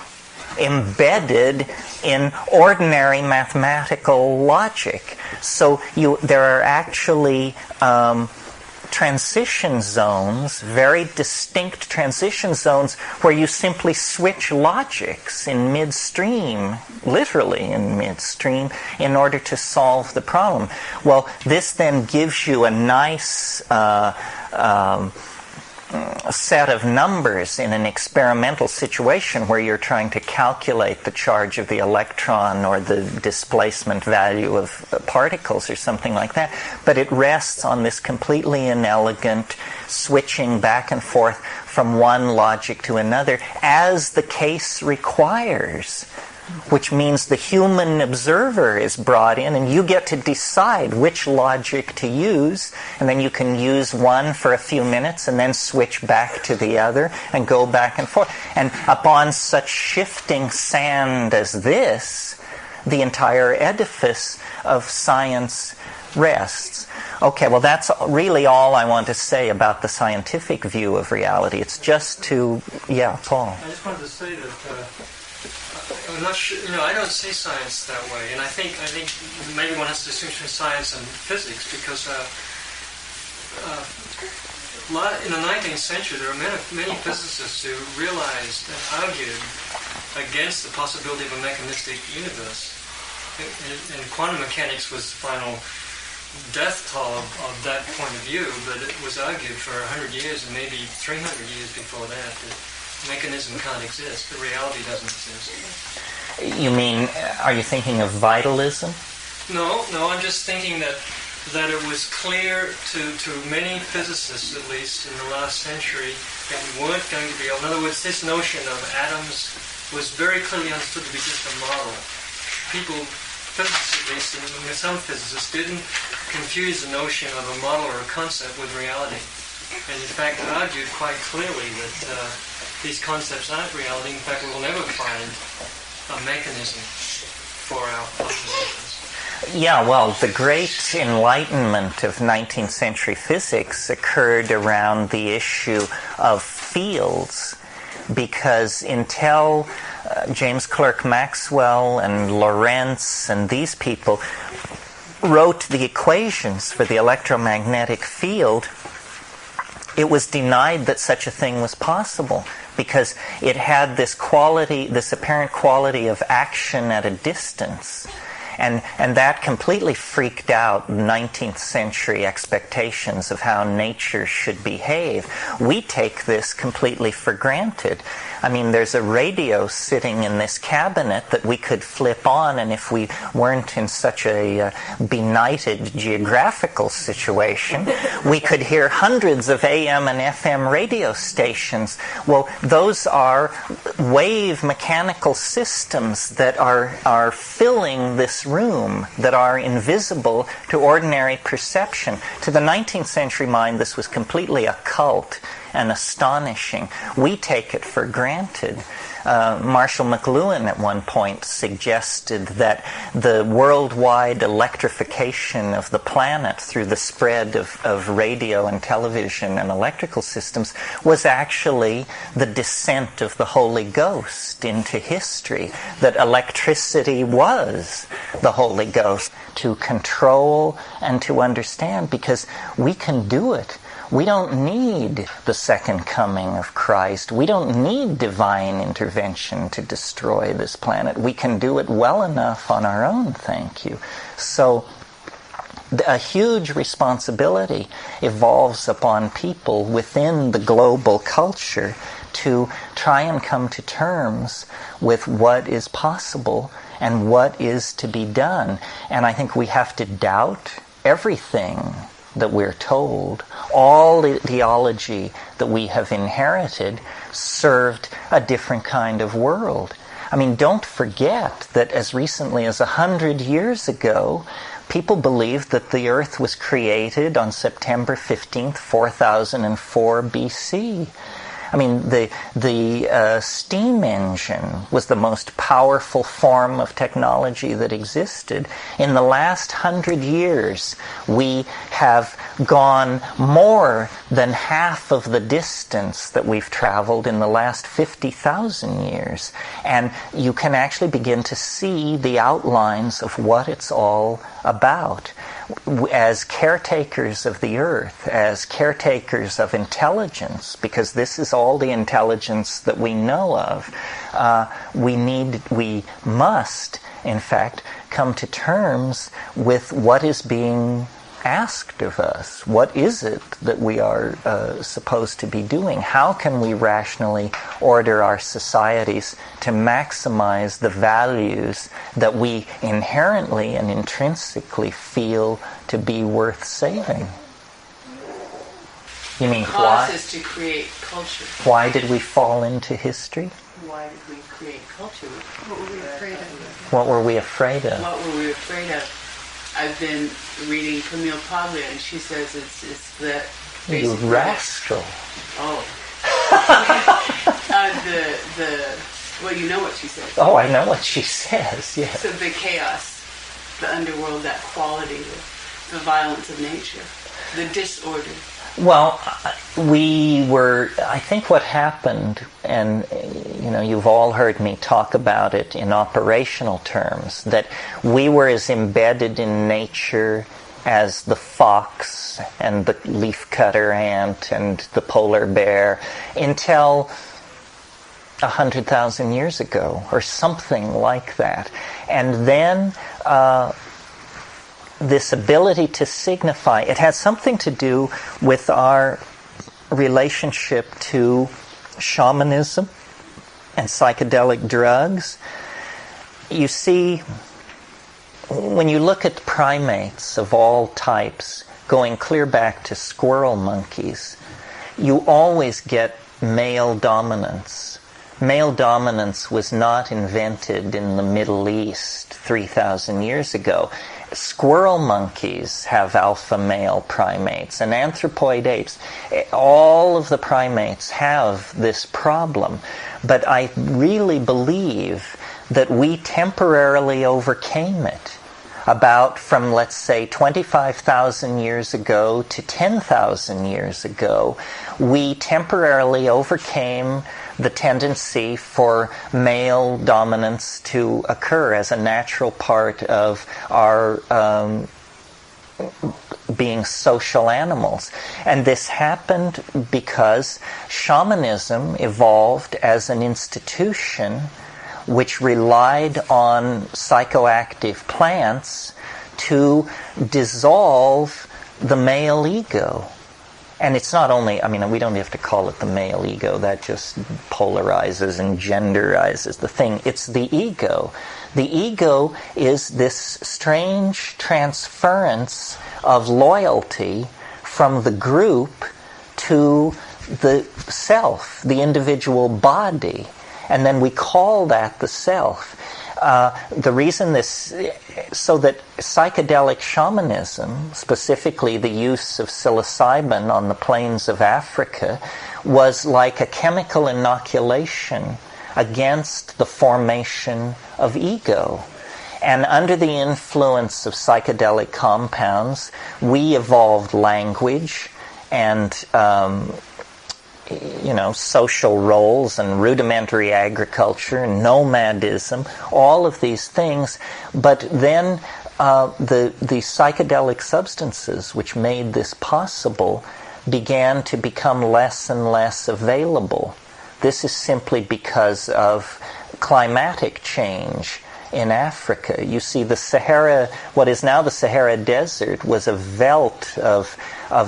embedded in ordinary mathematical logic. So there are actually transition zones, very distinct transition zones, where you simply switch logics in midstream, literally in midstream, in order to solve the problem. Well, this then gives you a nice set of numbers in an experimental situation where you're trying to calculate the charge of the electron or the displacement value of particles or something like that. But it rests on this completely inelegant switching back and forth from one logic to another as the case requires, which means the human observer is brought in and you get to decide which logic to use, and then you can use one for a few minutes and then switch back to the other and go back and forth. And upon such shifting sand as this, the entire edifice of science rests. Okay, well that's really all I want to say about the scientific view of reality. It's just to, yeah, Paul. I just wanted to say that I'm not sure, I don't see science that way, and I think maybe one has to distinguish between science and physics, because in the 19th century there were many physicists who realized and argued against the possibility of a mechanistic universe, and quantum mechanics was the final death toll of that point of view, but it was argued for 100 years and maybe 300 years before that mechanism can't exist, the reality doesn't exist. You mean, are you thinking of vitalism? No, I'm just thinking that it was clear to many physicists, at least in the last century, that we weren't going to be able. In other words, this notion of atoms was very clearly understood to be just a model. People, physicists at least, and some physicists, didn't confuse the notion of a model or a concept with reality. And in fact argued quite clearly that these concepts aren't reality. In fact, we will never find a mechanism for our observations. Yeah, well, the great enlightenment of 19th century physics occurred around the issue of fields, because until James Clerk Maxwell and Lorentz and these people wrote the equations for the electromagnetic field, it was denied that such a thing was possible, because it had this quality, this apparent quality of action at a distance. And that completely freaked out 19th century expectations of how nature should behave. We take this completely for granted. I mean, there's a radio sitting in this cabinet that we could flip on, and if we weren't in such a benighted geographical situation, we could hear hundreds of AM and FM radio stations. Well, those are wave mechanical systems that are filling this room, that are invisible to ordinary perception. To the 19th century mind, this was completely occult and astonishing. We take it for granted. Marshall McLuhan at one point suggested that the worldwide electrification of the planet through the spread of radio and television and electrical systems was actually the descent of the Holy Ghost into history, that electricity was the Holy Ghost to control and to understand, because we can do it. We don't need the second coming of Christ. We don't need divine intervention to destroy this planet. We can do it well enough on our own, thank you. So a huge responsibility evolves upon people within the global culture to try and come to terms with what is possible and what is to be done. And I think we have to doubt everything that we're told. All the ideology that we have inherited served a different kind of world. I mean, don't forget that as recently as 100 years ago, people believed that the earth was created on September 15th, 4004 BC. I mean, the steam engine was the most powerful form of technology that existed. In the last 100 years, we have gone more than half of the distance that we've traveled in the last 50,000 years. And you can actually begin to see the outlines of what it's all about. As caretakers of the earth, as caretakers of intelligence, because this is all the intelligence that we know of, we must, in fact, come to terms with what is being asked of us. What is it that we are supposed to be doing? How can we rationally order our societies to maximize the values that we inherently and intrinsically feel to be worth saving? You mean why? Causes to create culture. Why did we fall into history? Why did we create culture? What were we afraid of? What were we afraid of? What were we afraid of? I've been reading Camille Paglia, and she says it's the You rascal. Oh. Well, you know what she says. Oh, I know what she says, yes. So the chaos, the underworld, that quality, the violence of nature, the disorder. Well, I think what happened, and you've all heard me talk about it in operational terms, that we were as embedded in nature as the fox and the leafcutter ant and the polar bear until 100,000 years ago, or something like that. And then this ability to signify, it has something to do with our relationship to shamanism and psychedelic drugs. You see, when you look at primates of all types, going clear back to squirrel monkeys, you always get male dominance. Male dominance was not invented in the Middle East 3,000 years ago. Squirrel monkeys have alpha male primates, and anthropoid apes. All of the primates have this problem. But I really believe that we temporarily overcame it. about from, let's say, 25,000 years ago to 10,000 years ago, we temporarily overcame the tendency for male dominance to occur as a natural part of our being social animals. And this happened because shamanism evolved as an institution which relied on psychoactive plants to dissolve the male ego. And it's not only, I mean, we don't have to call it the male ego, that just polarizes and genderizes the thing. It's the ego. The ego is this strange transference of loyalty from the group to the self, the individual body. And then we call that the self. The reason this, so that psychedelic shamanism, specifically the use of psilocybin on the plains of Africa, was like a chemical inoculation against the formation of ego. And under the influence of psychedelic compounds, we evolved language and social roles and rudimentary agriculture, nomadism, all of these things. But then the psychedelic substances which made this possible began to become less and less available. This is simply because of climatic change in Africa. You see, the Sahara, what is now the Sahara Desert, was a veldt of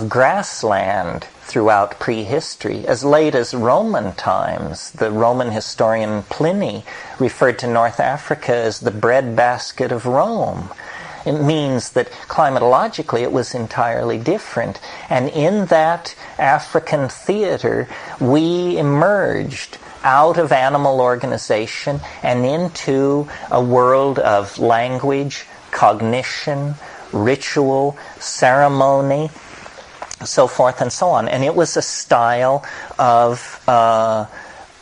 grassland throughout prehistory. As late as Roman times, the Roman historian Pliny referred to North Africa as the breadbasket of Rome. It means that climatologically it was entirely different. And in that African theater, we emerged out of animal organization and into a world of language, cognition, ritual, ceremony, so forth and so on. And it was a style of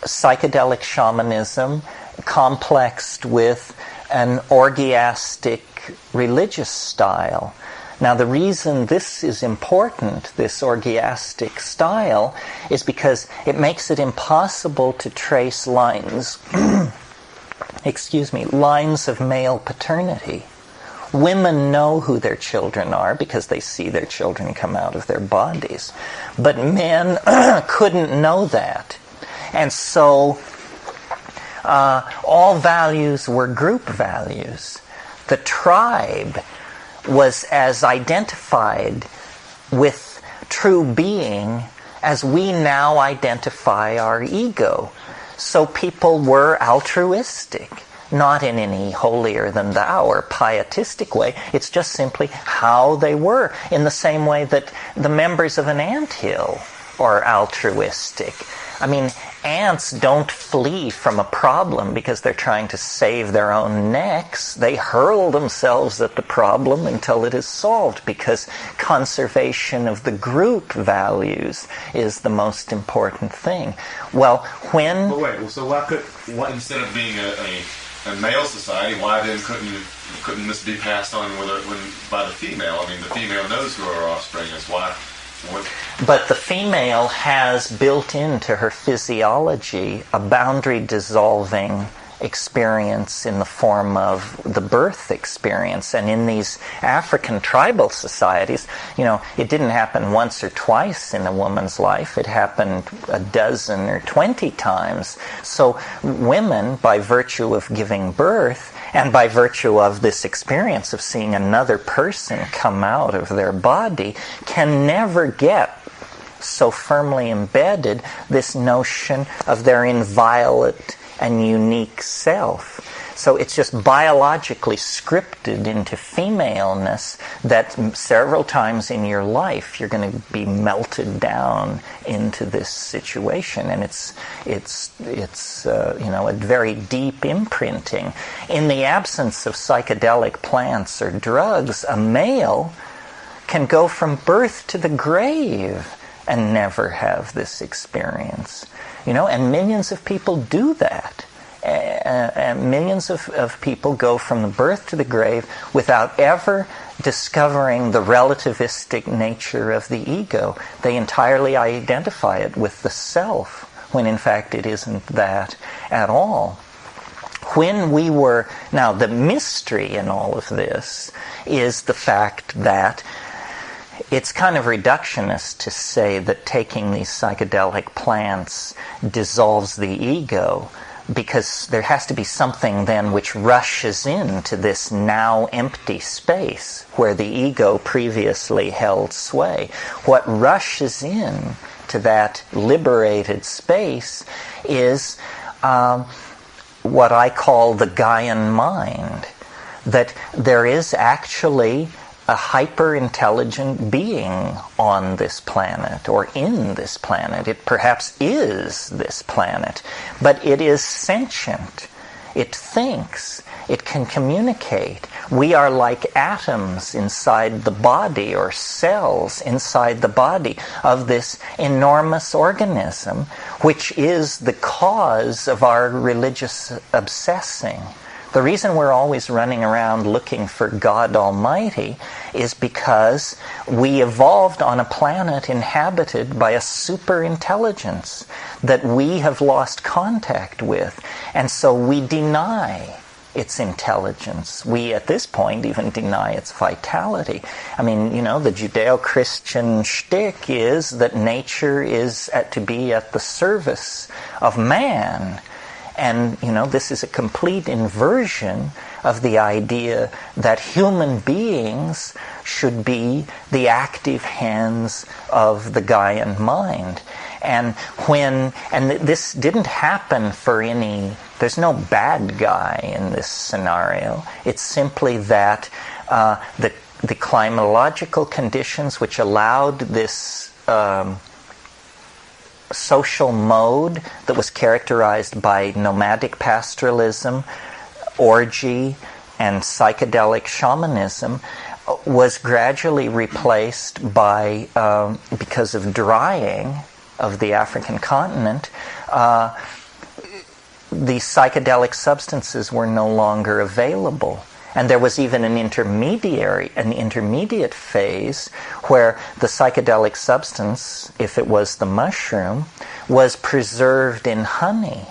psychedelic shamanism complexed with an orgiastic religious style. Now, the reason this is important, this orgiastic style, is because it makes it impossible to trace lines, lines of male paternity. Women know who their children are because they see their children come out of their bodies. But men couldn't know that. And so all values were group values. The tribe was as identified with true being as we now identify our ego. So people were altruistic, not in any holier than thou or pietistic way. It's just simply how they were, in the same way that the members of an anthill are altruistic. I mean, ants don't flee from a problem because they're trying to save their own necks. They hurl themselves at the problem until it is solved, because conservation of the group values is the most important thing. Well, when... But wait, so why instead of being a male society, why then couldn't this be passed on by the female? I mean, the female knows who her offspring is. Why? But the female has built into her physiology a boundary-dissolving experience in the form of the birth experience. And in these African tribal societies, it didn't happen once or twice in a woman's life. It happened a dozen or 20 times. So women, by virtue of giving birth, and by virtue of this experience of seeing another person come out of their body, can never get so firmly embedded this notion of their inviolate and unique self. So it's just biologically scripted into femaleness that several times in your life you're going to be melted down into this situation, and it's a very deep imprinting. In the absence of psychedelic plants or drugs, a male can go from birth to the grave and never have this experience. And millions of people do that. millions of people go from the birth to the grave without ever discovering the relativistic nature of the ego. They entirely identify it with the self, when in fact it isn't that at all. When we were... Now, the mystery in all of this is the fact that it's kind of reductionist to say that taking these psychedelic plants dissolves the ego, because there has to be something then which rushes into this now empty space where the ego previously held sway. What rushes in to that liberated space is what I call the Gaian mind, that there is actually a hyper-intelligent being on this planet, or in this planet. It perhaps is this planet, but it is sentient. It thinks. It can communicate. We are like atoms inside the body, or cells inside the body of this enormous organism, which is the cause of our religious obsessing. The reason we're always running around looking for God Almighty is because we evolved on a planet inhabited by a super intelligence that we have lost contact with. And so we deny its intelligence. We, at this point, even deny its vitality. I mean, the Judeo-Christian shtick is that nature is to be at the service of man. And, this is a complete inversion of the idea that human beings should be the active hands of the Gaian mind. And this didn't happen for there's no bad guy in this scenario. It's simply that the climatological conditions which allowed this social mode that was characterized by nomadic pastoralism, orgy, and psychedelic shamanism was gradually replaced by, because of drying of the African continent, the psychedelic substances were no longer available. And there was even an intermediate phase where the psychedelic substance, if it was the mushroom, was preserved in honey,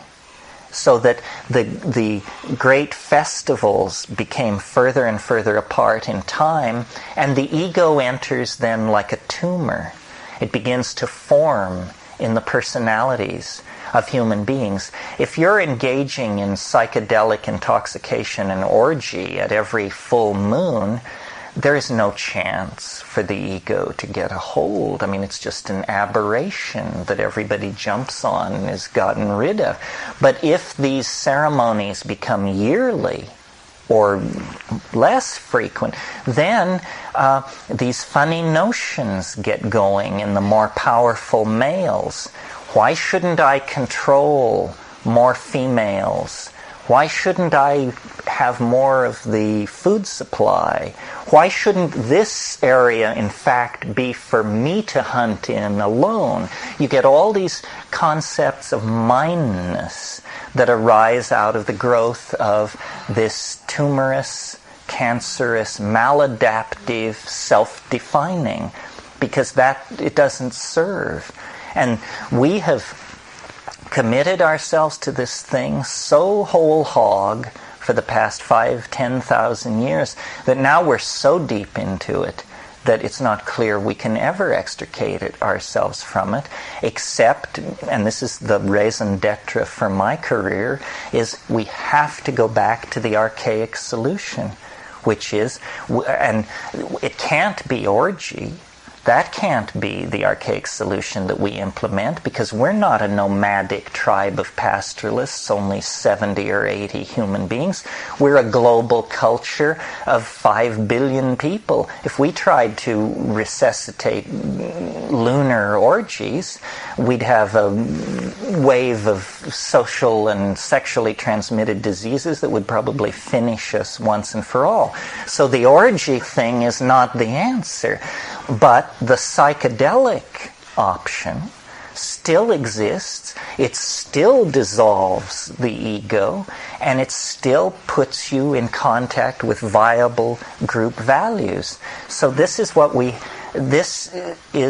so that the great festivals became further and further apart in time, and the ego enters then like a tumor. It begins to form in the personalities of human beings. If you're engaging in psychedelic intoxication and orgy at every full moon, there is no chance for the ego to get a hold. I mean, it's just an aberration that everybody jumps on and is gotten rid of. But if these ceremonies become yearly or less frequent, then these funny notions get going in the more powerful males. Why shouldn't I control more females? Why shouldn't I have more of the food supply? Why shouldn't this area, in fact, be for me to hunt in alone? You get all these concepts of mindness that arise out of the growth of this tumorous, cancerous, maladaptive self-defining, because that it doesn't serve. And we have committed ourselves to this thing so whole hog for the past 5,000-10,000 years that now we're so deep into it that it's not clear we can ever extricate ourselves from it, except, and this is the raison d'etre for my career, is we have to go back to the archaic solution, which is, and it can't be orgy. That can't be the archaic solution that we implement, because we're not a nomadic tribe of pastoralists, only 70 or 80 human beings. We're a global culture of 5 billion people. If we tried to resuscitate lunar orgies, we'd have a wave of social and sexually transmitted diseases that would probably finish us once and for all. So the orgy thing is not the answer. But the psychedelic option, still exists, it still dissolves the ego, and it still puts you in contact with viable group values. So this is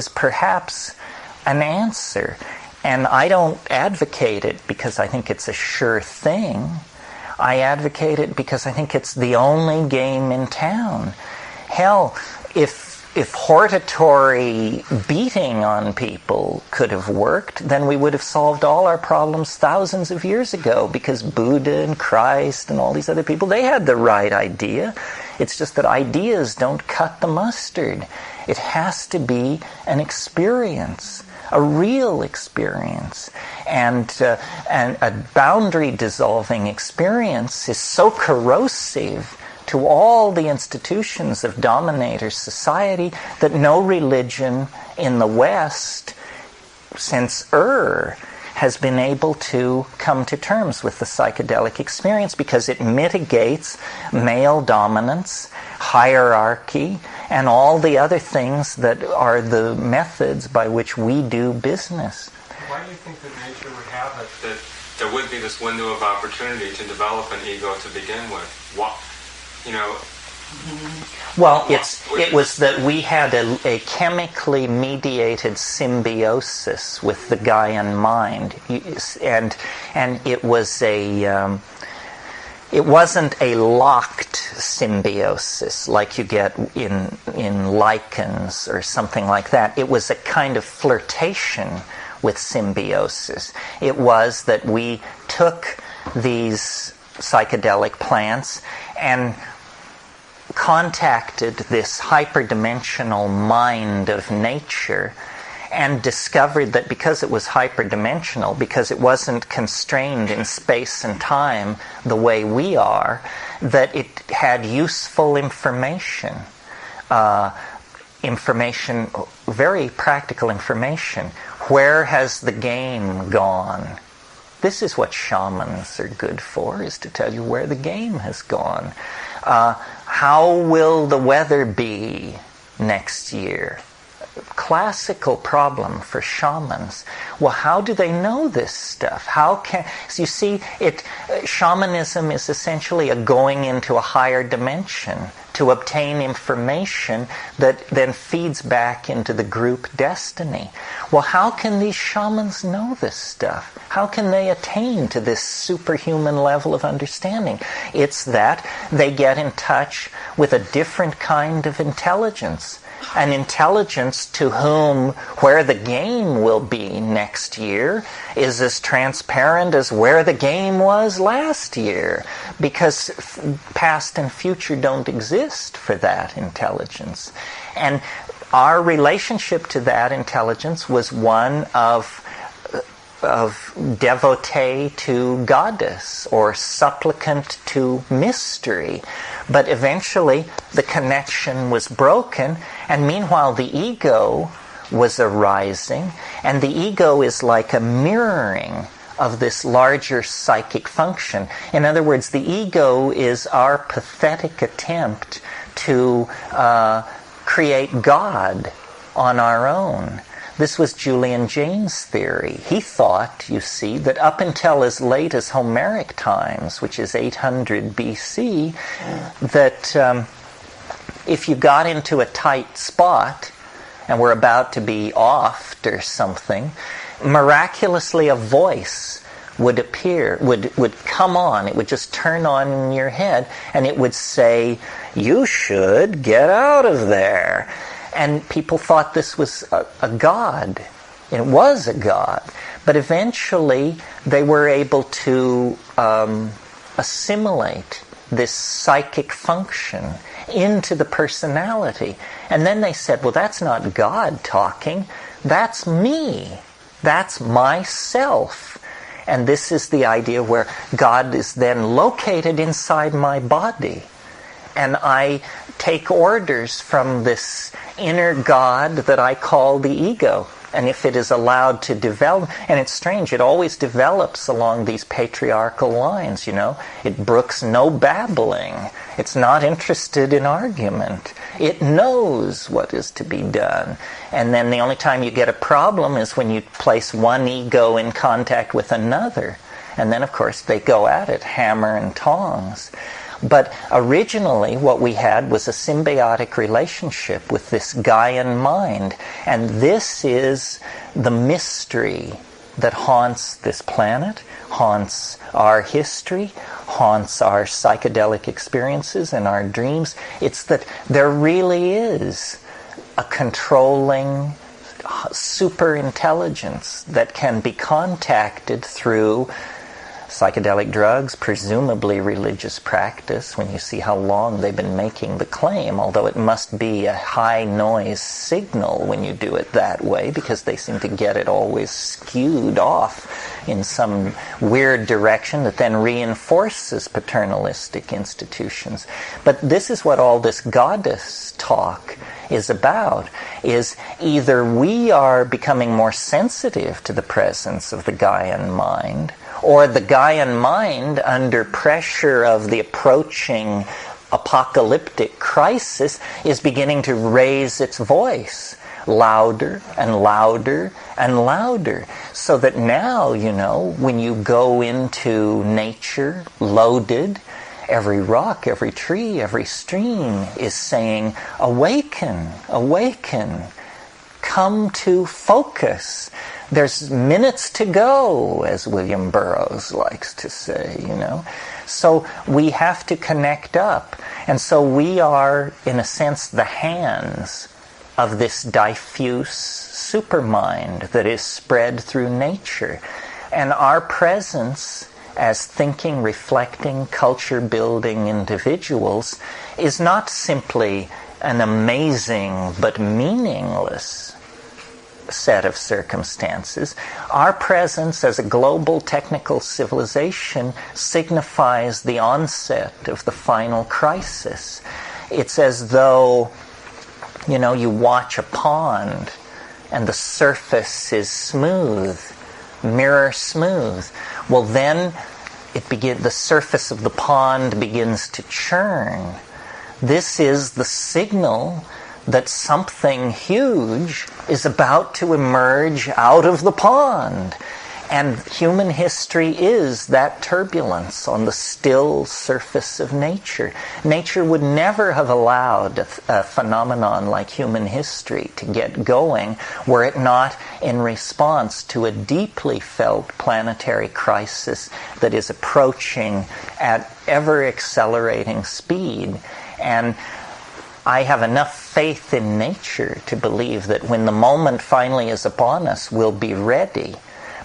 perhaps an answer. And I don't advocate it because I think it's a sure thing. I advocate it because I think it's the only game in town. Hell, if hortatory beating on people could have worked, then we would have solved all our problems thousands of years ago, because Buddha and Christ and all these other people, they had the right idea. It's just that ideas don't cut the mustard. It has to be an experience, a real experience. And a boundary dissolving experience is so corrosive to all the institutions of dominator society that no religion in the West since has been able to come to terms with the psychedelic experience, because it mitigates male dominance, hierarchy, and all the other things that are the methods by which we do business. Why do you think that nature would have it that there would be this window of opportunity to develop an ego to begin with? What, Well, it was that we had a chemically mediated symbiosis with the Gaian mind, and it was it wasn't a locked symbiosis like you get in lichens or something like that. It was a kind of flirtation with symbiosis. It was that we took these psychedelic plants and contacted this hyperdimensional mind of nature, and discovered that because it was hyperdimensional, because it wasn't constrained in space and time the way we are, that it had useful information, very practical information. Where has the game gone? This is what shamans are good for, is to tell you where the game has gone. How will the weather be next year? Classical problem for shamans. Well, how do they know this stuff? So you see, shamanism is essentially a going into a higher dimension to obtain information that then feeds back into the group destiny. Well, how can these shamans know this stuff? How can they attain to this superhuman level of understanding? It's that they get in touch with a different kind of intelligence. An intelligence to whom where the game will be next year is as transparent as where the game was last year, because past and future don't exist for that intelligence. And our relationship to that intelligence was one of devotee to goddess, or supplicant to mystery. But eventually the connection was broken, and meanwhile the ego was arising, and the ego is like a mirroring of this larger psychic function. In other words, the ego is our pathetic attempt to create God on our own. This was Julian Jaynes' theory. He thought, you see, that up until as late as Homeric times, which is 800 BC, that if you got into a tight spot and were about to be offed or something, miraculously a voice would appear, would come on. It would just turn on in your head, and it would say, "You should get out of there." And people thought this was a god. It was a god. But eventually they were able to assimilate this psychic function into the personality. And then they said, well, that's not God talking. That's me. That's myself. And this is the idea where God is then located inside my body. And I take orders from this inner God that I call the ego. and if it is allowed to develop, and it's strange, it always develops along these patriarchal lines, It brooks no babbling. It's not interested in argument. It knows what is to be done. And then the only time you get a problem is when you place one ego in contact with another. And then, of course, they go at it, hammer and tongs. But originally what we had was a symbiotic relationship with this Gaian mind. And this is the mystery that haunts this planet, haunts our history, haunts our psychedelic experiences and our dreams. It's that there really is a controlling super intelligence that can be contacted through psychedelic drugs, presumably religious practice, when you see how long they've been making the claim, although it must be a high noise signal when you do it that way, because they seem to get it always skewed off in some weird direction that then reinforces paternalistic institutions. But this is what all this goddess talk is about, is either we are becoming more sensitive to the presence of the Gaian mind, or the Gaian mind, under pressure of the approaching apocalyptic crisis, is beginning to raise its voice louder and louder and louder. So that now, when you go into nature loaded, every rock, every tree, every stream is saying, awaken, awaken, come to focus. There's minutes to go, as William Burroughs likes to say, So we have to connect up. And so we are, in a sense, the hands of this diffuse supermind that is spread through nature. And our presence as thinking, reflecting, culture-building individuals is not simply an amazing but meaningless set of circumstances. Our presence as a global technical civilization signifies the onset of the final crisis. It's as though, you watch a pond and the surface is smooth, mirror smooth. Well, then the surface of the pond begins to churn. This is the signal that something huge is about to emerge out of the pond. And human history is that turbulence on the still surface of nature. Nature would never have allowed a phenomenon like human history to get going were it not in response to a deeply felt planetary crisis that is approaching at ever-accelerating speed. And I have enough faith in nature to believe that when the moment finally is upon us, we'll be ready.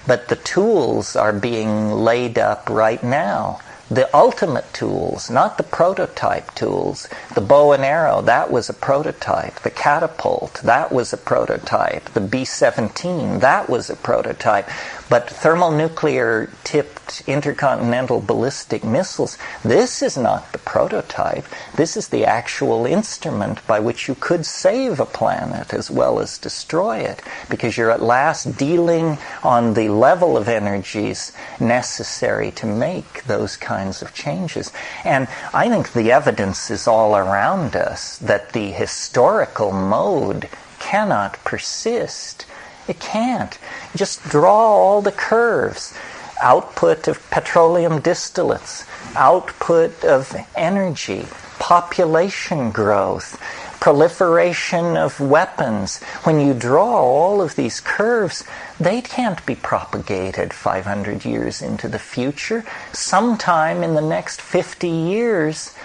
But the tools are being laid up right now. The ultimate tools, not the prototype tools. The bow and arrow, that was a prototype. The catapult, that was a prototype. The B-17, that was a prototype. But thermonuclear tipped intercontinental ballistic missiles, this is not the prototype. This is the actual instrument by which you could save a planet as well as destroy it, because you're at last dealing on the level of energies necessary to make those kinds of changes. And I think the evidence is all around us that the historical mode cannot persist. It can't. Just draw all the curves. Output of petroleum distillates, output of energy, population growth, proliferation of weapons. When you draw all of these curves, they can't be propagated 500 years into the future. Sometime in the next 50 years,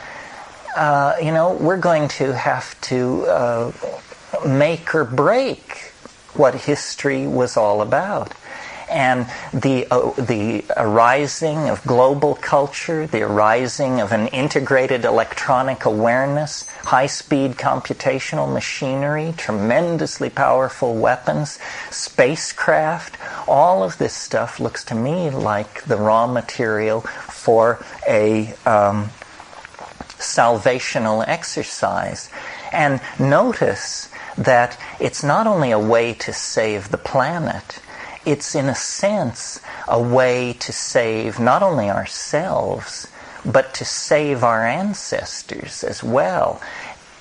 we're going to have to make or break what history was all about. And the arising of global culture, the arising of an integrated electronic awareness, high-speed computational machinery, tremendously powerful weapons, spacecraft, all of this stuff looks to me like the raw material for a salvational exercise. And notice that it's not only a way to save the planet, it's in a sense a way to save not only ourselves, but to save our ancestors as well.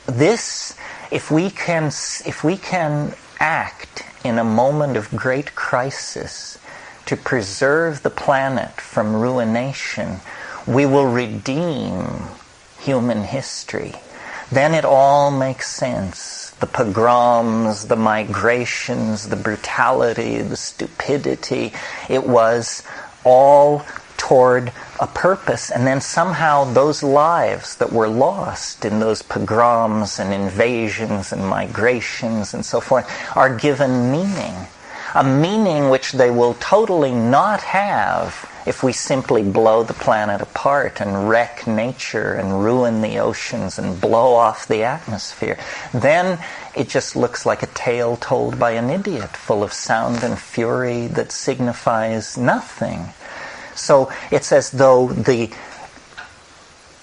This, if we can act in a moment of great crisis to preserve the planet from ruination, we will redeem human history. Then it all makes sense. The pogroms, the migrations, the brutality, the stupidity, it was all toward a purpose, and then somehow those lives that were lost in those pogroms and invasions and migrations and so forth are given meaning. A meaning which they will totally not have if we simply blow the planet apart and wreck nature and ruin the oceans and blow off the atmosphere. Then it just looks like a tale told by an idiot, full of sound and fury that signifies nothing. So it's as though the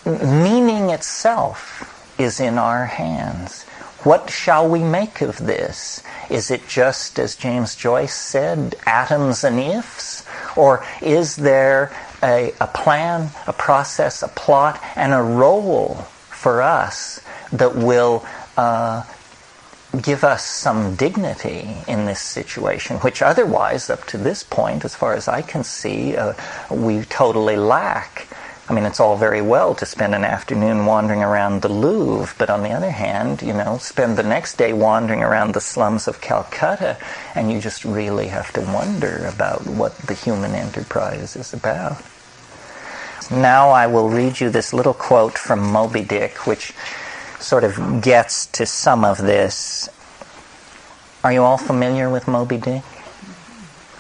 meaning itself is in our hands. What shall we make of this? Is it just, as James Joyce said, atoms and ifs? Or is there a plan, a process, a plot, and a role for us that will give us some dignity in this situation, which otherwise, up to this point, as far as I can see, we totally lack. I mean, it's all very well to spend an afternoon wandering around the Louvre, but on the other hand, spend the next day wandering around the slums of Calcutta, and you just really have to wonder about what the human enterprise is about. Now I will read you this little quote from Moby Dick, which sort of gets to some of this. Are you all familiar with Moby Dick?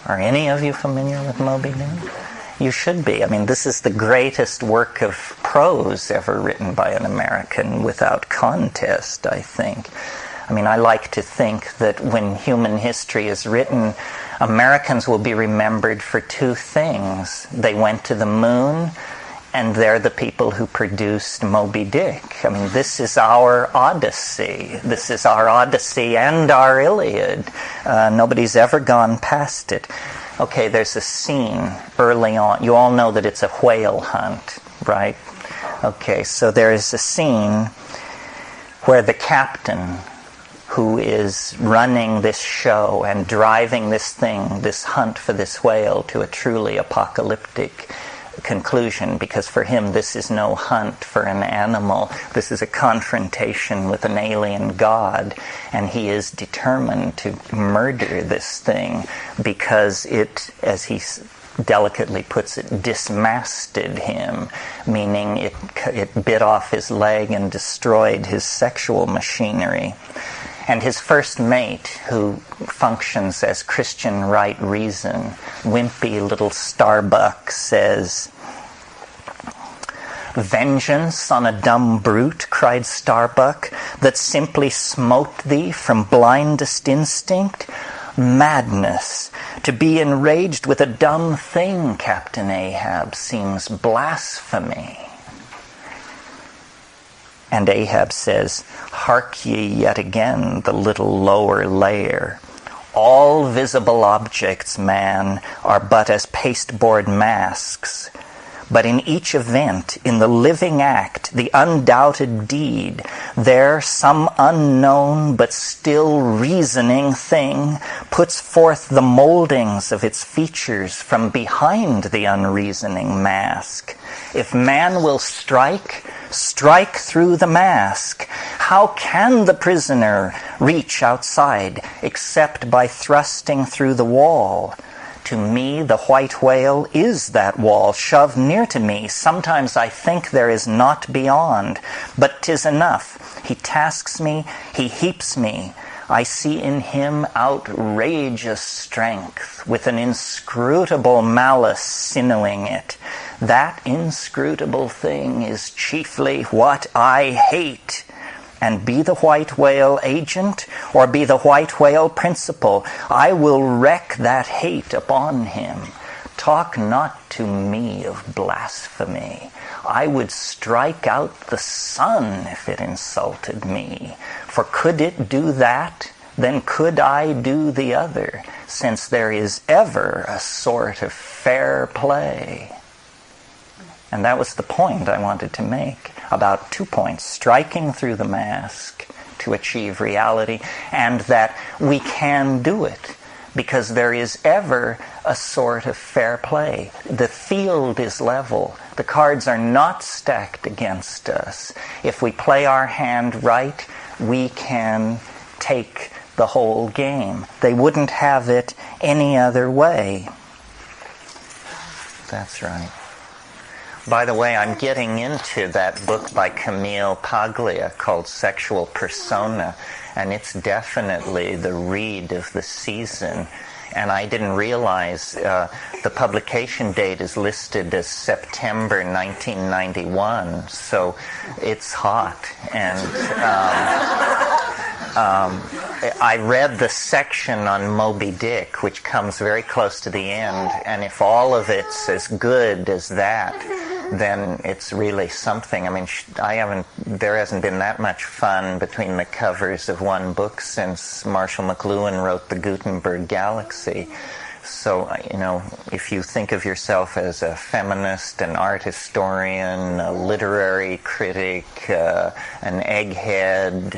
Are any of you familiar with Moby Dick? You should be. I mean, this is the greatest work of prose ever written by an American without contest, I think. I mean, I like to think that when human history is written, Americans will be remembered for two things. They went to the moon, and they're the people who produced Moby Dick. I mean, this is our Odyssey. This is our Odyssey and our Iliad. Nobody's ever gone past it. Okay, there's a scene early on. You all know that it's a whale hunt, right? Okay, so there is a scene where the captain who is running this show and driving this thing, this hunt for this whale, to a truly apocalyptic conclusion, because for him this is no hunt for an animal, this is a confrontation with an alien god, and he is determined to murder this thing because it, as he delicately puts it, dismasted him, meaning it bit off his leg and destroyed his sexual machinery. And his first mate, who functions as Christian right reason, wimpy little Starbuck, says, "Vengeance on a dumb brute," cried Starbuck, "that simply smote thee from blindest instinct? Madness! To be enraged with a dumb thing, Captain Ahab, seems blasphemy." And Ahab says, "Hark ye yet again the little lower layer. All visible objects, man, are but as pasteboard masks. But in each event, in the living act, the undoubted deed, there some unknown but still reasoning thing puts forth the moldings of its features from behind the unreasoning mask. If man will strike through the mask. How can the prisoner reach outside except by thrusting through the wall? To me, the white whale is that wall, shoved near to me. Sometimes I think there is naught beyond, but 'tis enough. He tasks me, he heaps me. I see in him outrageous strength, with an inscrutable malice sinewing it. That inscrutable thing is chiefly what I hate. And be the white whale agent, or be the white whale principal, I will wreak that hate upon him. Talk not to me of blasphemy. I would strike out the sun if it insulted me. For could it do that, then could I do the other, since there is ever a sort of fair play. And that was the point I wanted to make, about 2 points: striking through the mask to achieve reality, and that we can do it, because there is ever a sort of fair play. The field is level. The cards are not stacked against us. If we play our hand right, we can take the whole game. They wouldn't have it any other way. That's right. By the way, I'm getting into that book by Camille Paglia called Sexual Persona, and it's definitely the read of the season. And I didn't realize the publication date is listed as September 1991, so it's hot. And I read the section on Moby Dick, which comes very close to the end, and if all of it's as good as that, then it's really something. I mean, there hasn't been that much fun between the covers of one book since Marshall McLuhan wrote The Gutenberg Galaxy. So, if you think of yourself as a feminist, an art historian, a literary critic, an egghead,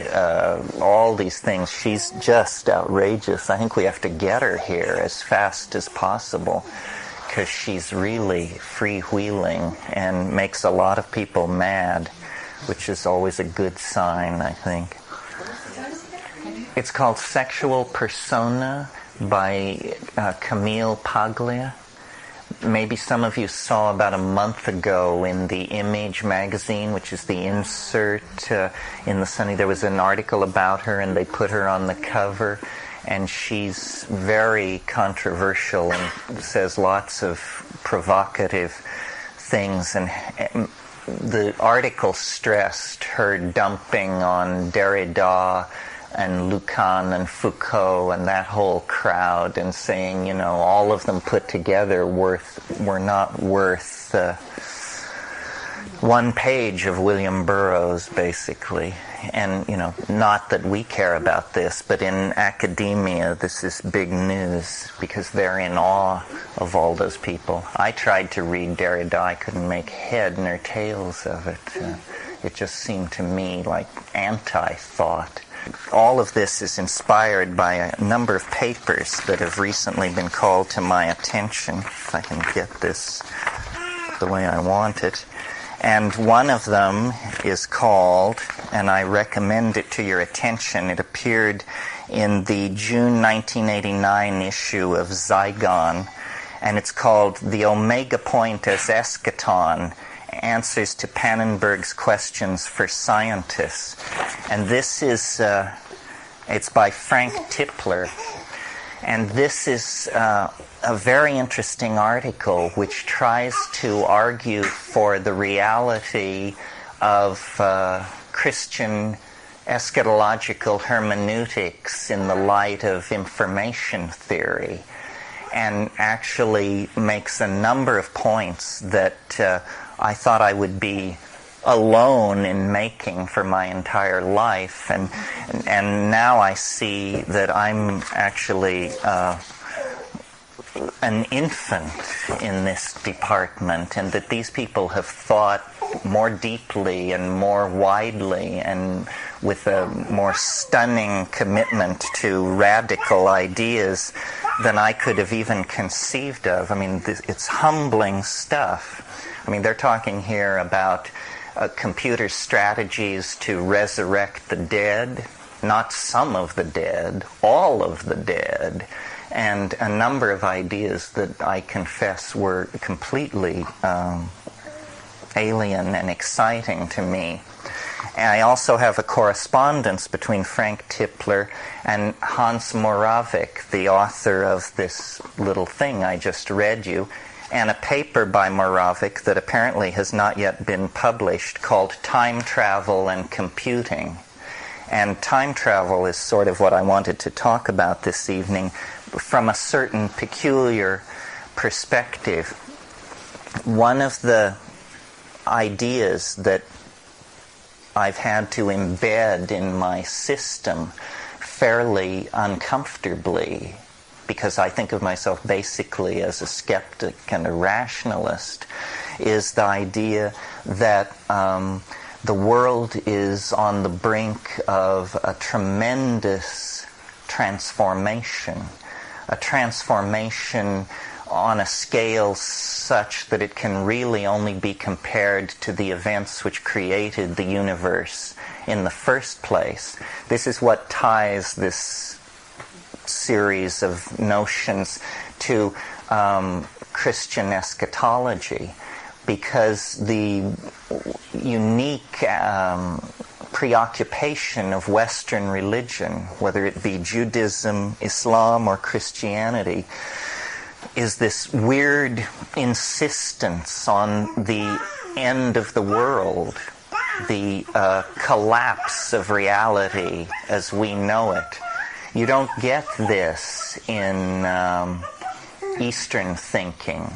all these things, she's just outrageous. I think we have to get her here as fast as possible, because she's really freewheeling and makes a lot of people mad, which is always a good sign, I think. It's called Sexual Persona by Camille Paglia. Maybe some of you saw about a month ago in the Image magazine, which is the insert in the Sunny, there was an article about her and they put her on the cover. And she's very controversial and says lots of provocative things. And the article stressed her dumping on Derrida and Lucan and Foucault and that whole crowd, and saying, all of them put together were not worth 1 page of William Burroughs, basically. And, not that we care about this, but in academia, this is big news, because they're in awe of all those people. I tried to read Derrida. I couldn't make head nor tails of it. It just seemed to me like anti-thought. All of this is inspired by a number of papers that have recently been called to my attention, if I can get this the way I want it. And one of them is called, and I recommend it to your attention, it appeared in the June 1989 issue of Zygon, and it's called The Omega Point as Eschaton, Answers to Pannenberg's Questions for Scientists. And this is, it's by Frank Tipler. And this is a very interesting article which tries to argue for the reality of Christian eschatological hermeneutics in the light of information theory, and actually makes a number of points that I thought I would be alone in making for my entire life, and now I see that I'm actually an infant in this department, and that these people have thought more deeply and more widely and with a more stunning commitment to radical ideas than I could have even conceived of. I mean, it's humbling stuff. I mean, they're talking here about computer strategies to resurrect the dead, not some of the dead, all of the dead, and a number of ideas that I confess were completely alien and exciting to me. And I also have a correspondence between Frank Tipler and Hans Moravec, the author of this little thing I just read you, and a paper by Moravec that apparently has not yet been published called Time Travel and Computing. And time travel is sort of what I wanted to talk about this evening from a certain peculiar perspective, one of the ideas that I've had to embed in my system fairly uncomfortably, because I think of myself basically as a skeptic and a rationalist, is the idea that the world is on the brink of a tremendous transformation, a transformation on a scale such that it can really only be compared to the events which created the universe in the first place. This is what ties this series of notions to Christian eschatology, because the unique preoccupation of Western religion, whether it be Judaism, Islam, or Christianity, is this weird insistence on the end of the world, the collapse of reality as we know it. You don't get this in Eastern thinking.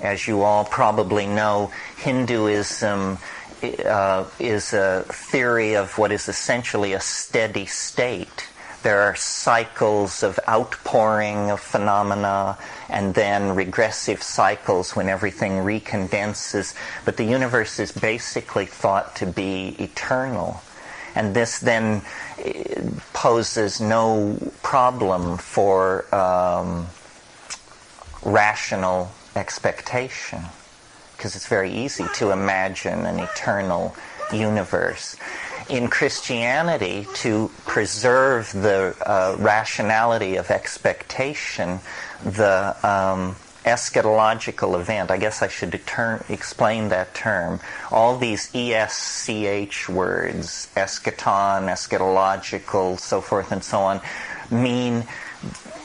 As you all probably know, Hinduism is a theory of what is essentially a steady state. There are cycles of outpouring of phenomena and then regressive cycles when everything recondenses. But the universe is basically thought to be eternal. And this then poses no problem for rational expectation, because it's very easy to imagine an eternal universe. In Christianity, to preserve the rationality of expectation, the eschatological event, I guess I should explain that term. All these ESCH words, eschaton, eschatological, so forth and so on, mean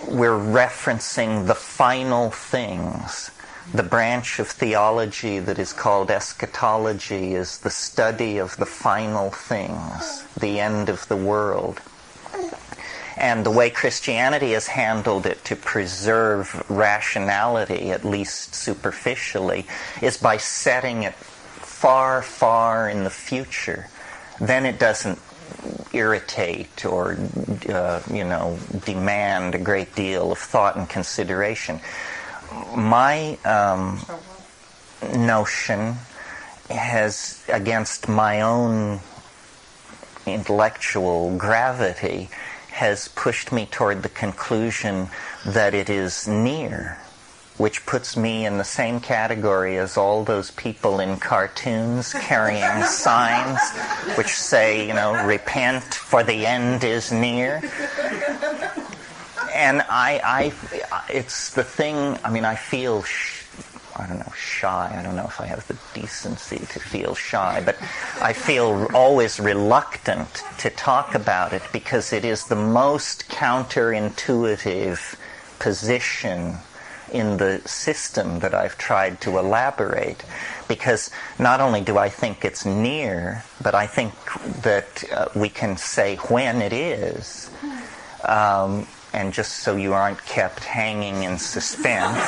we're referencing the final things. The branch of theology that is called eschatology is the study of the final things, the end of the world. And the way Christianity has handled it to preserve rationality, at least superficially, is by setting it far, far in the future. Then it doesn't irritate or, demand a great deal of thought and consideration. My notion has, against my own intellectual gravity, has pushed me toward the conclusion that it is near, which puts me in the same category as all those people in cartoons carrying signs which say, repent for the end is near. And it's the thing, I feel, shy. I don't know if I have the decency to feel shy, but I feel always reluctant to talk about it because it is the most counterintuitive position in the system that I've tried to elaborate. Because not only do I think it's near, but I think that we can say when it is. And just so you aren't kept hanging in suspense.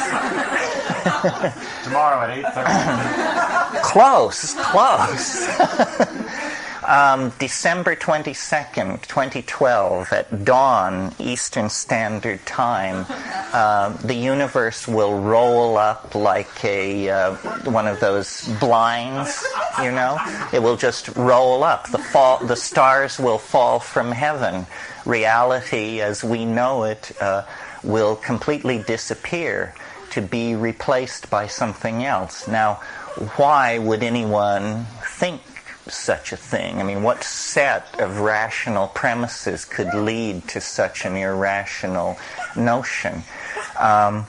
Tomorrow at 8:30. Close. December 22nd, 2012, at dawn, Eastern Standard Time, the universe will roll up like one of those blinds, It will just roll up. The stars will fall from heaven. Reality as we know it will completely disappear to be replaced by something else. Now, why would anyone think such a thing? What set of rational premises could lead to such an irrational notion? I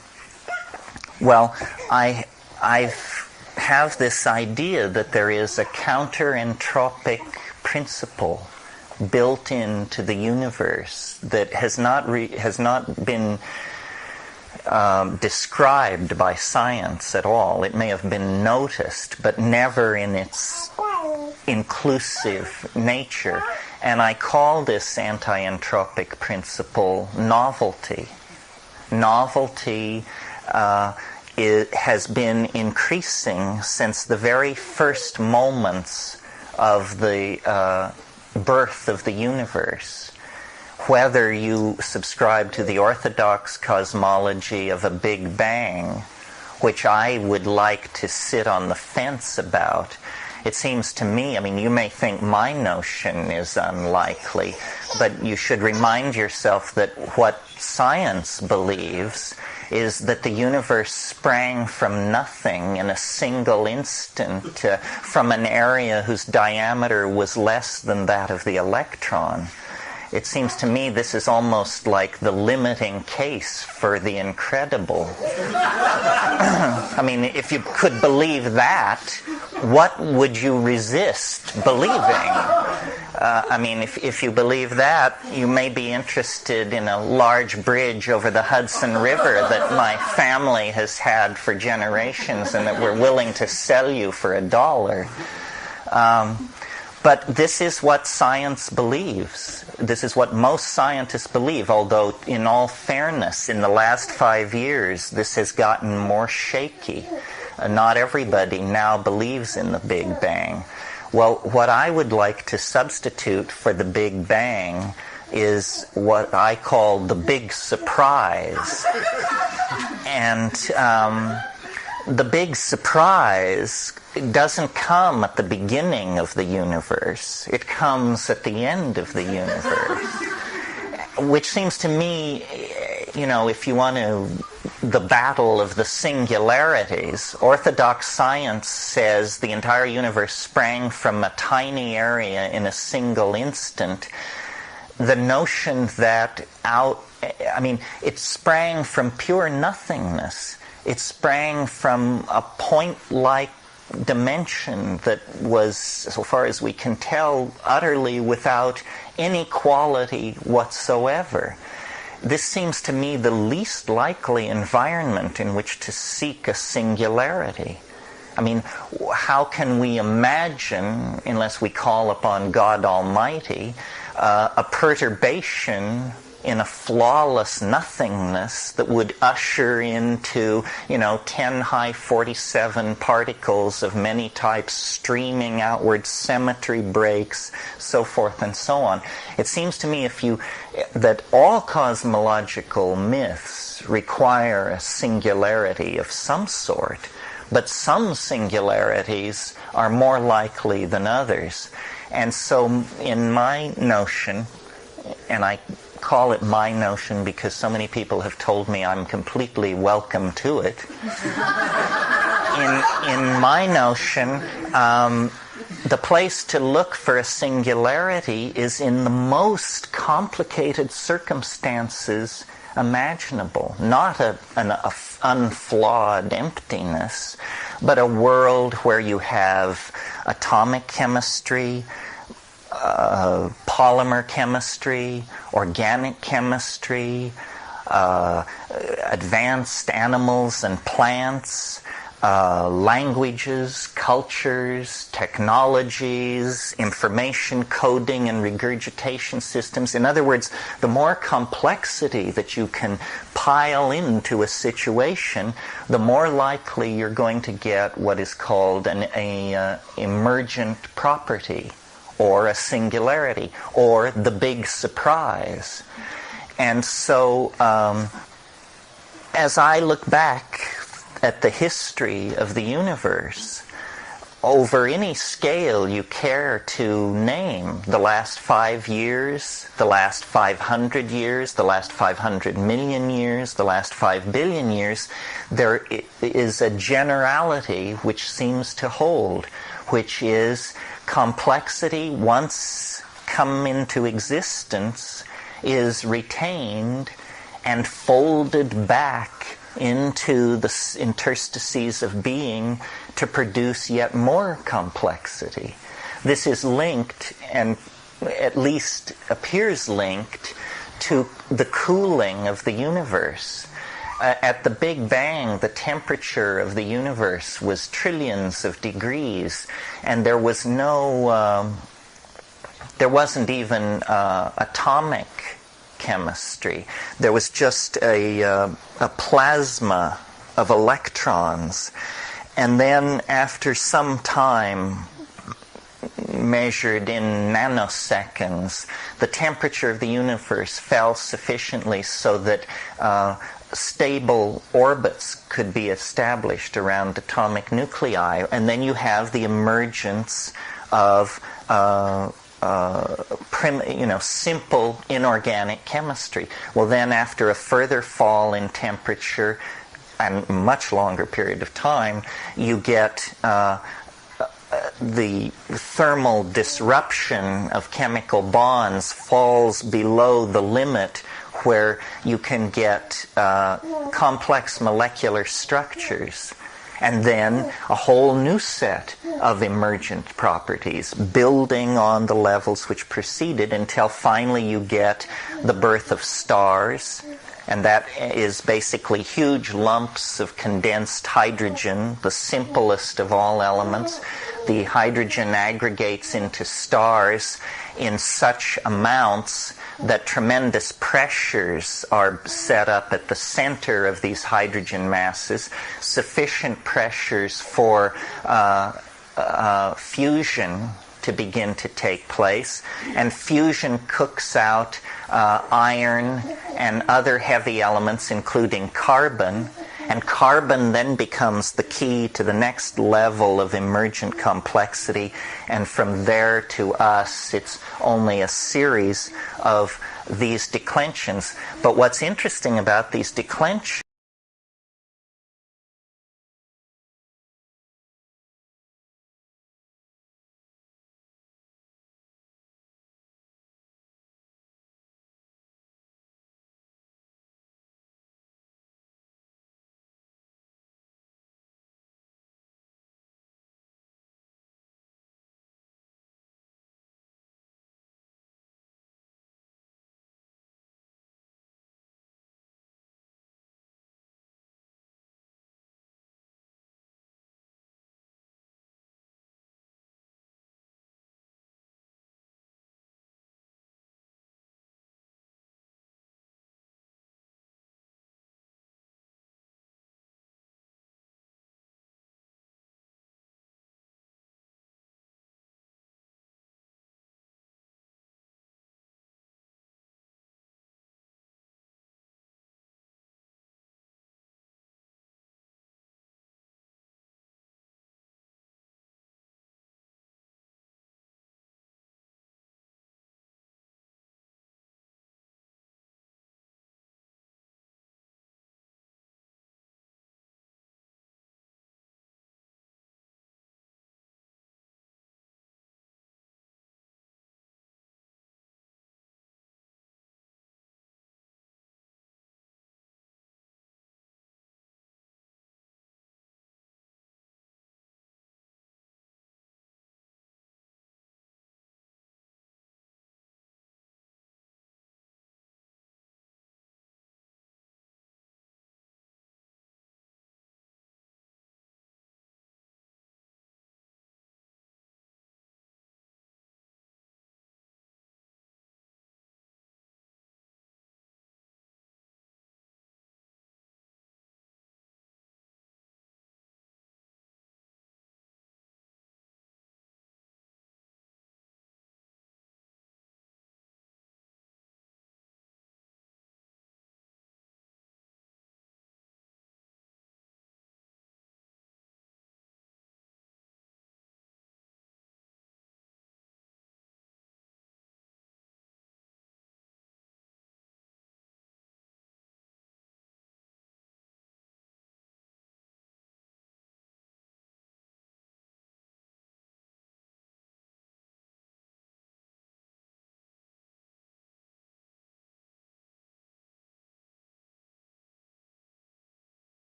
have this idea that there is a counter-entropic principle built into the universe that has not been described by science at all. It may have been noticed, but never in its inclusive nature. And I call this anti-entropic principle novelty. Novelty has been increasing since the very first moments of the birth of the universe. Whether you subscribe to the orthodox cosmology of a Big Bang, which I would like to sit on the fence about, it seems to me, I mean, you may think my notion is unlikely, but you should remind yourself that what science believes is that the universe sprang from nothing in a single instant from an area whose diameter was less than that of the electron. It seems to me this is almost like the limiting case for the incredible. I mean, if you could believe that, what would you resist believing? I mean, if you believe that, you may be interested in a large bridge over the Hudson River that my family has had for generations and that we're willing to sell you for $1. But this is what science believes. This is what most scientists believe, although in all fairness, in the last 5 years, this has gotten more shaky. Not everybody now believes in the Big Bang. Well, what I would like to substitute for the Big Bang is what I call the big surprise. And the big surprise doesn't come at the beginning of the universe. It comes at the end of the universe. Which seems to me, you know, if you want to, the battle of the singularities, orthodox science says the entire universe sprang from a tiny area in a single instant. The notion that it sprang from pure nothingness. It sprang from a point-like dimension that was, so far as we can tell, utterly without any quality whatsoever. This seems to me the least likely environment in which to seek a singularity. I mean, how can we imagine, unless we call upon God Almighty, a perturbation in a flawless nothingness that would usher into, 10 high 47 particles of many types streaming outward, symmetry breaks, so forth and so on. It seems to me that all cosmological myths require a singularity of some sort, but some singularities are more likely than others. And so in my notion, and I call it my notion because so many people have told me I'm completely welcome to it. In my notion, the place to look for a singularity is in the most complicated circumstances imaginable. Not an unflawed emptiness, but a world where you have atomic chemistry, polymer chemistry, organic chemistry, advanced animals and plants, languages, cultures, technologies, information coding and regurgitation systems. In other words, the more complexity that you can pile into a situation, the more likely you're going to get what is called an emergent property, or a singularity, or the big surprise. And so, as I look back at the history of the universe, over any scale you care to name, the last 5 years, the last 500 years, the last 500 million years, the last 5 billion years, there is a generality which seems to hold, which is complexity, once come into existence, is retained and folded back into the interstices of being to produce yet more complexity. This is linked, and at least appears linked, to the cooling of the universe. At the Big Bang, the temperature of the universe was trillions of degrees, and there was there wasn't even atomic chemistry. There was just a plasma of electrons. And then after some time, measured in nanoseconds, the temperature of the universe fell sufficiently so that stable orbits could be established around atomic nuclei, and then you have the emergence of simple inorganic chemistry. Well, then after a further fall in temperature and much longer period of time, you get the thermal disruption of chemical bonds falls below the limit where you can get complex molecular structures. And then a whole new set of emergent properties building on the levels which preceded until finally you get the birth of stars. And that is basically huge lumps of condensed hydrogen, the simplest of all elements. The hydrogen aggregates into stars in such amounts that tremendous pressures are set up at the center of these hydrogen masses, sufficient pressures for fusion to begin to take place, and fusion cooks out iron and other heavy elements, including carbon, and carbon then becomes the key to the next level of emergent complexity, and from there to us it's only a series of these declensions. But what's interesting about these declensions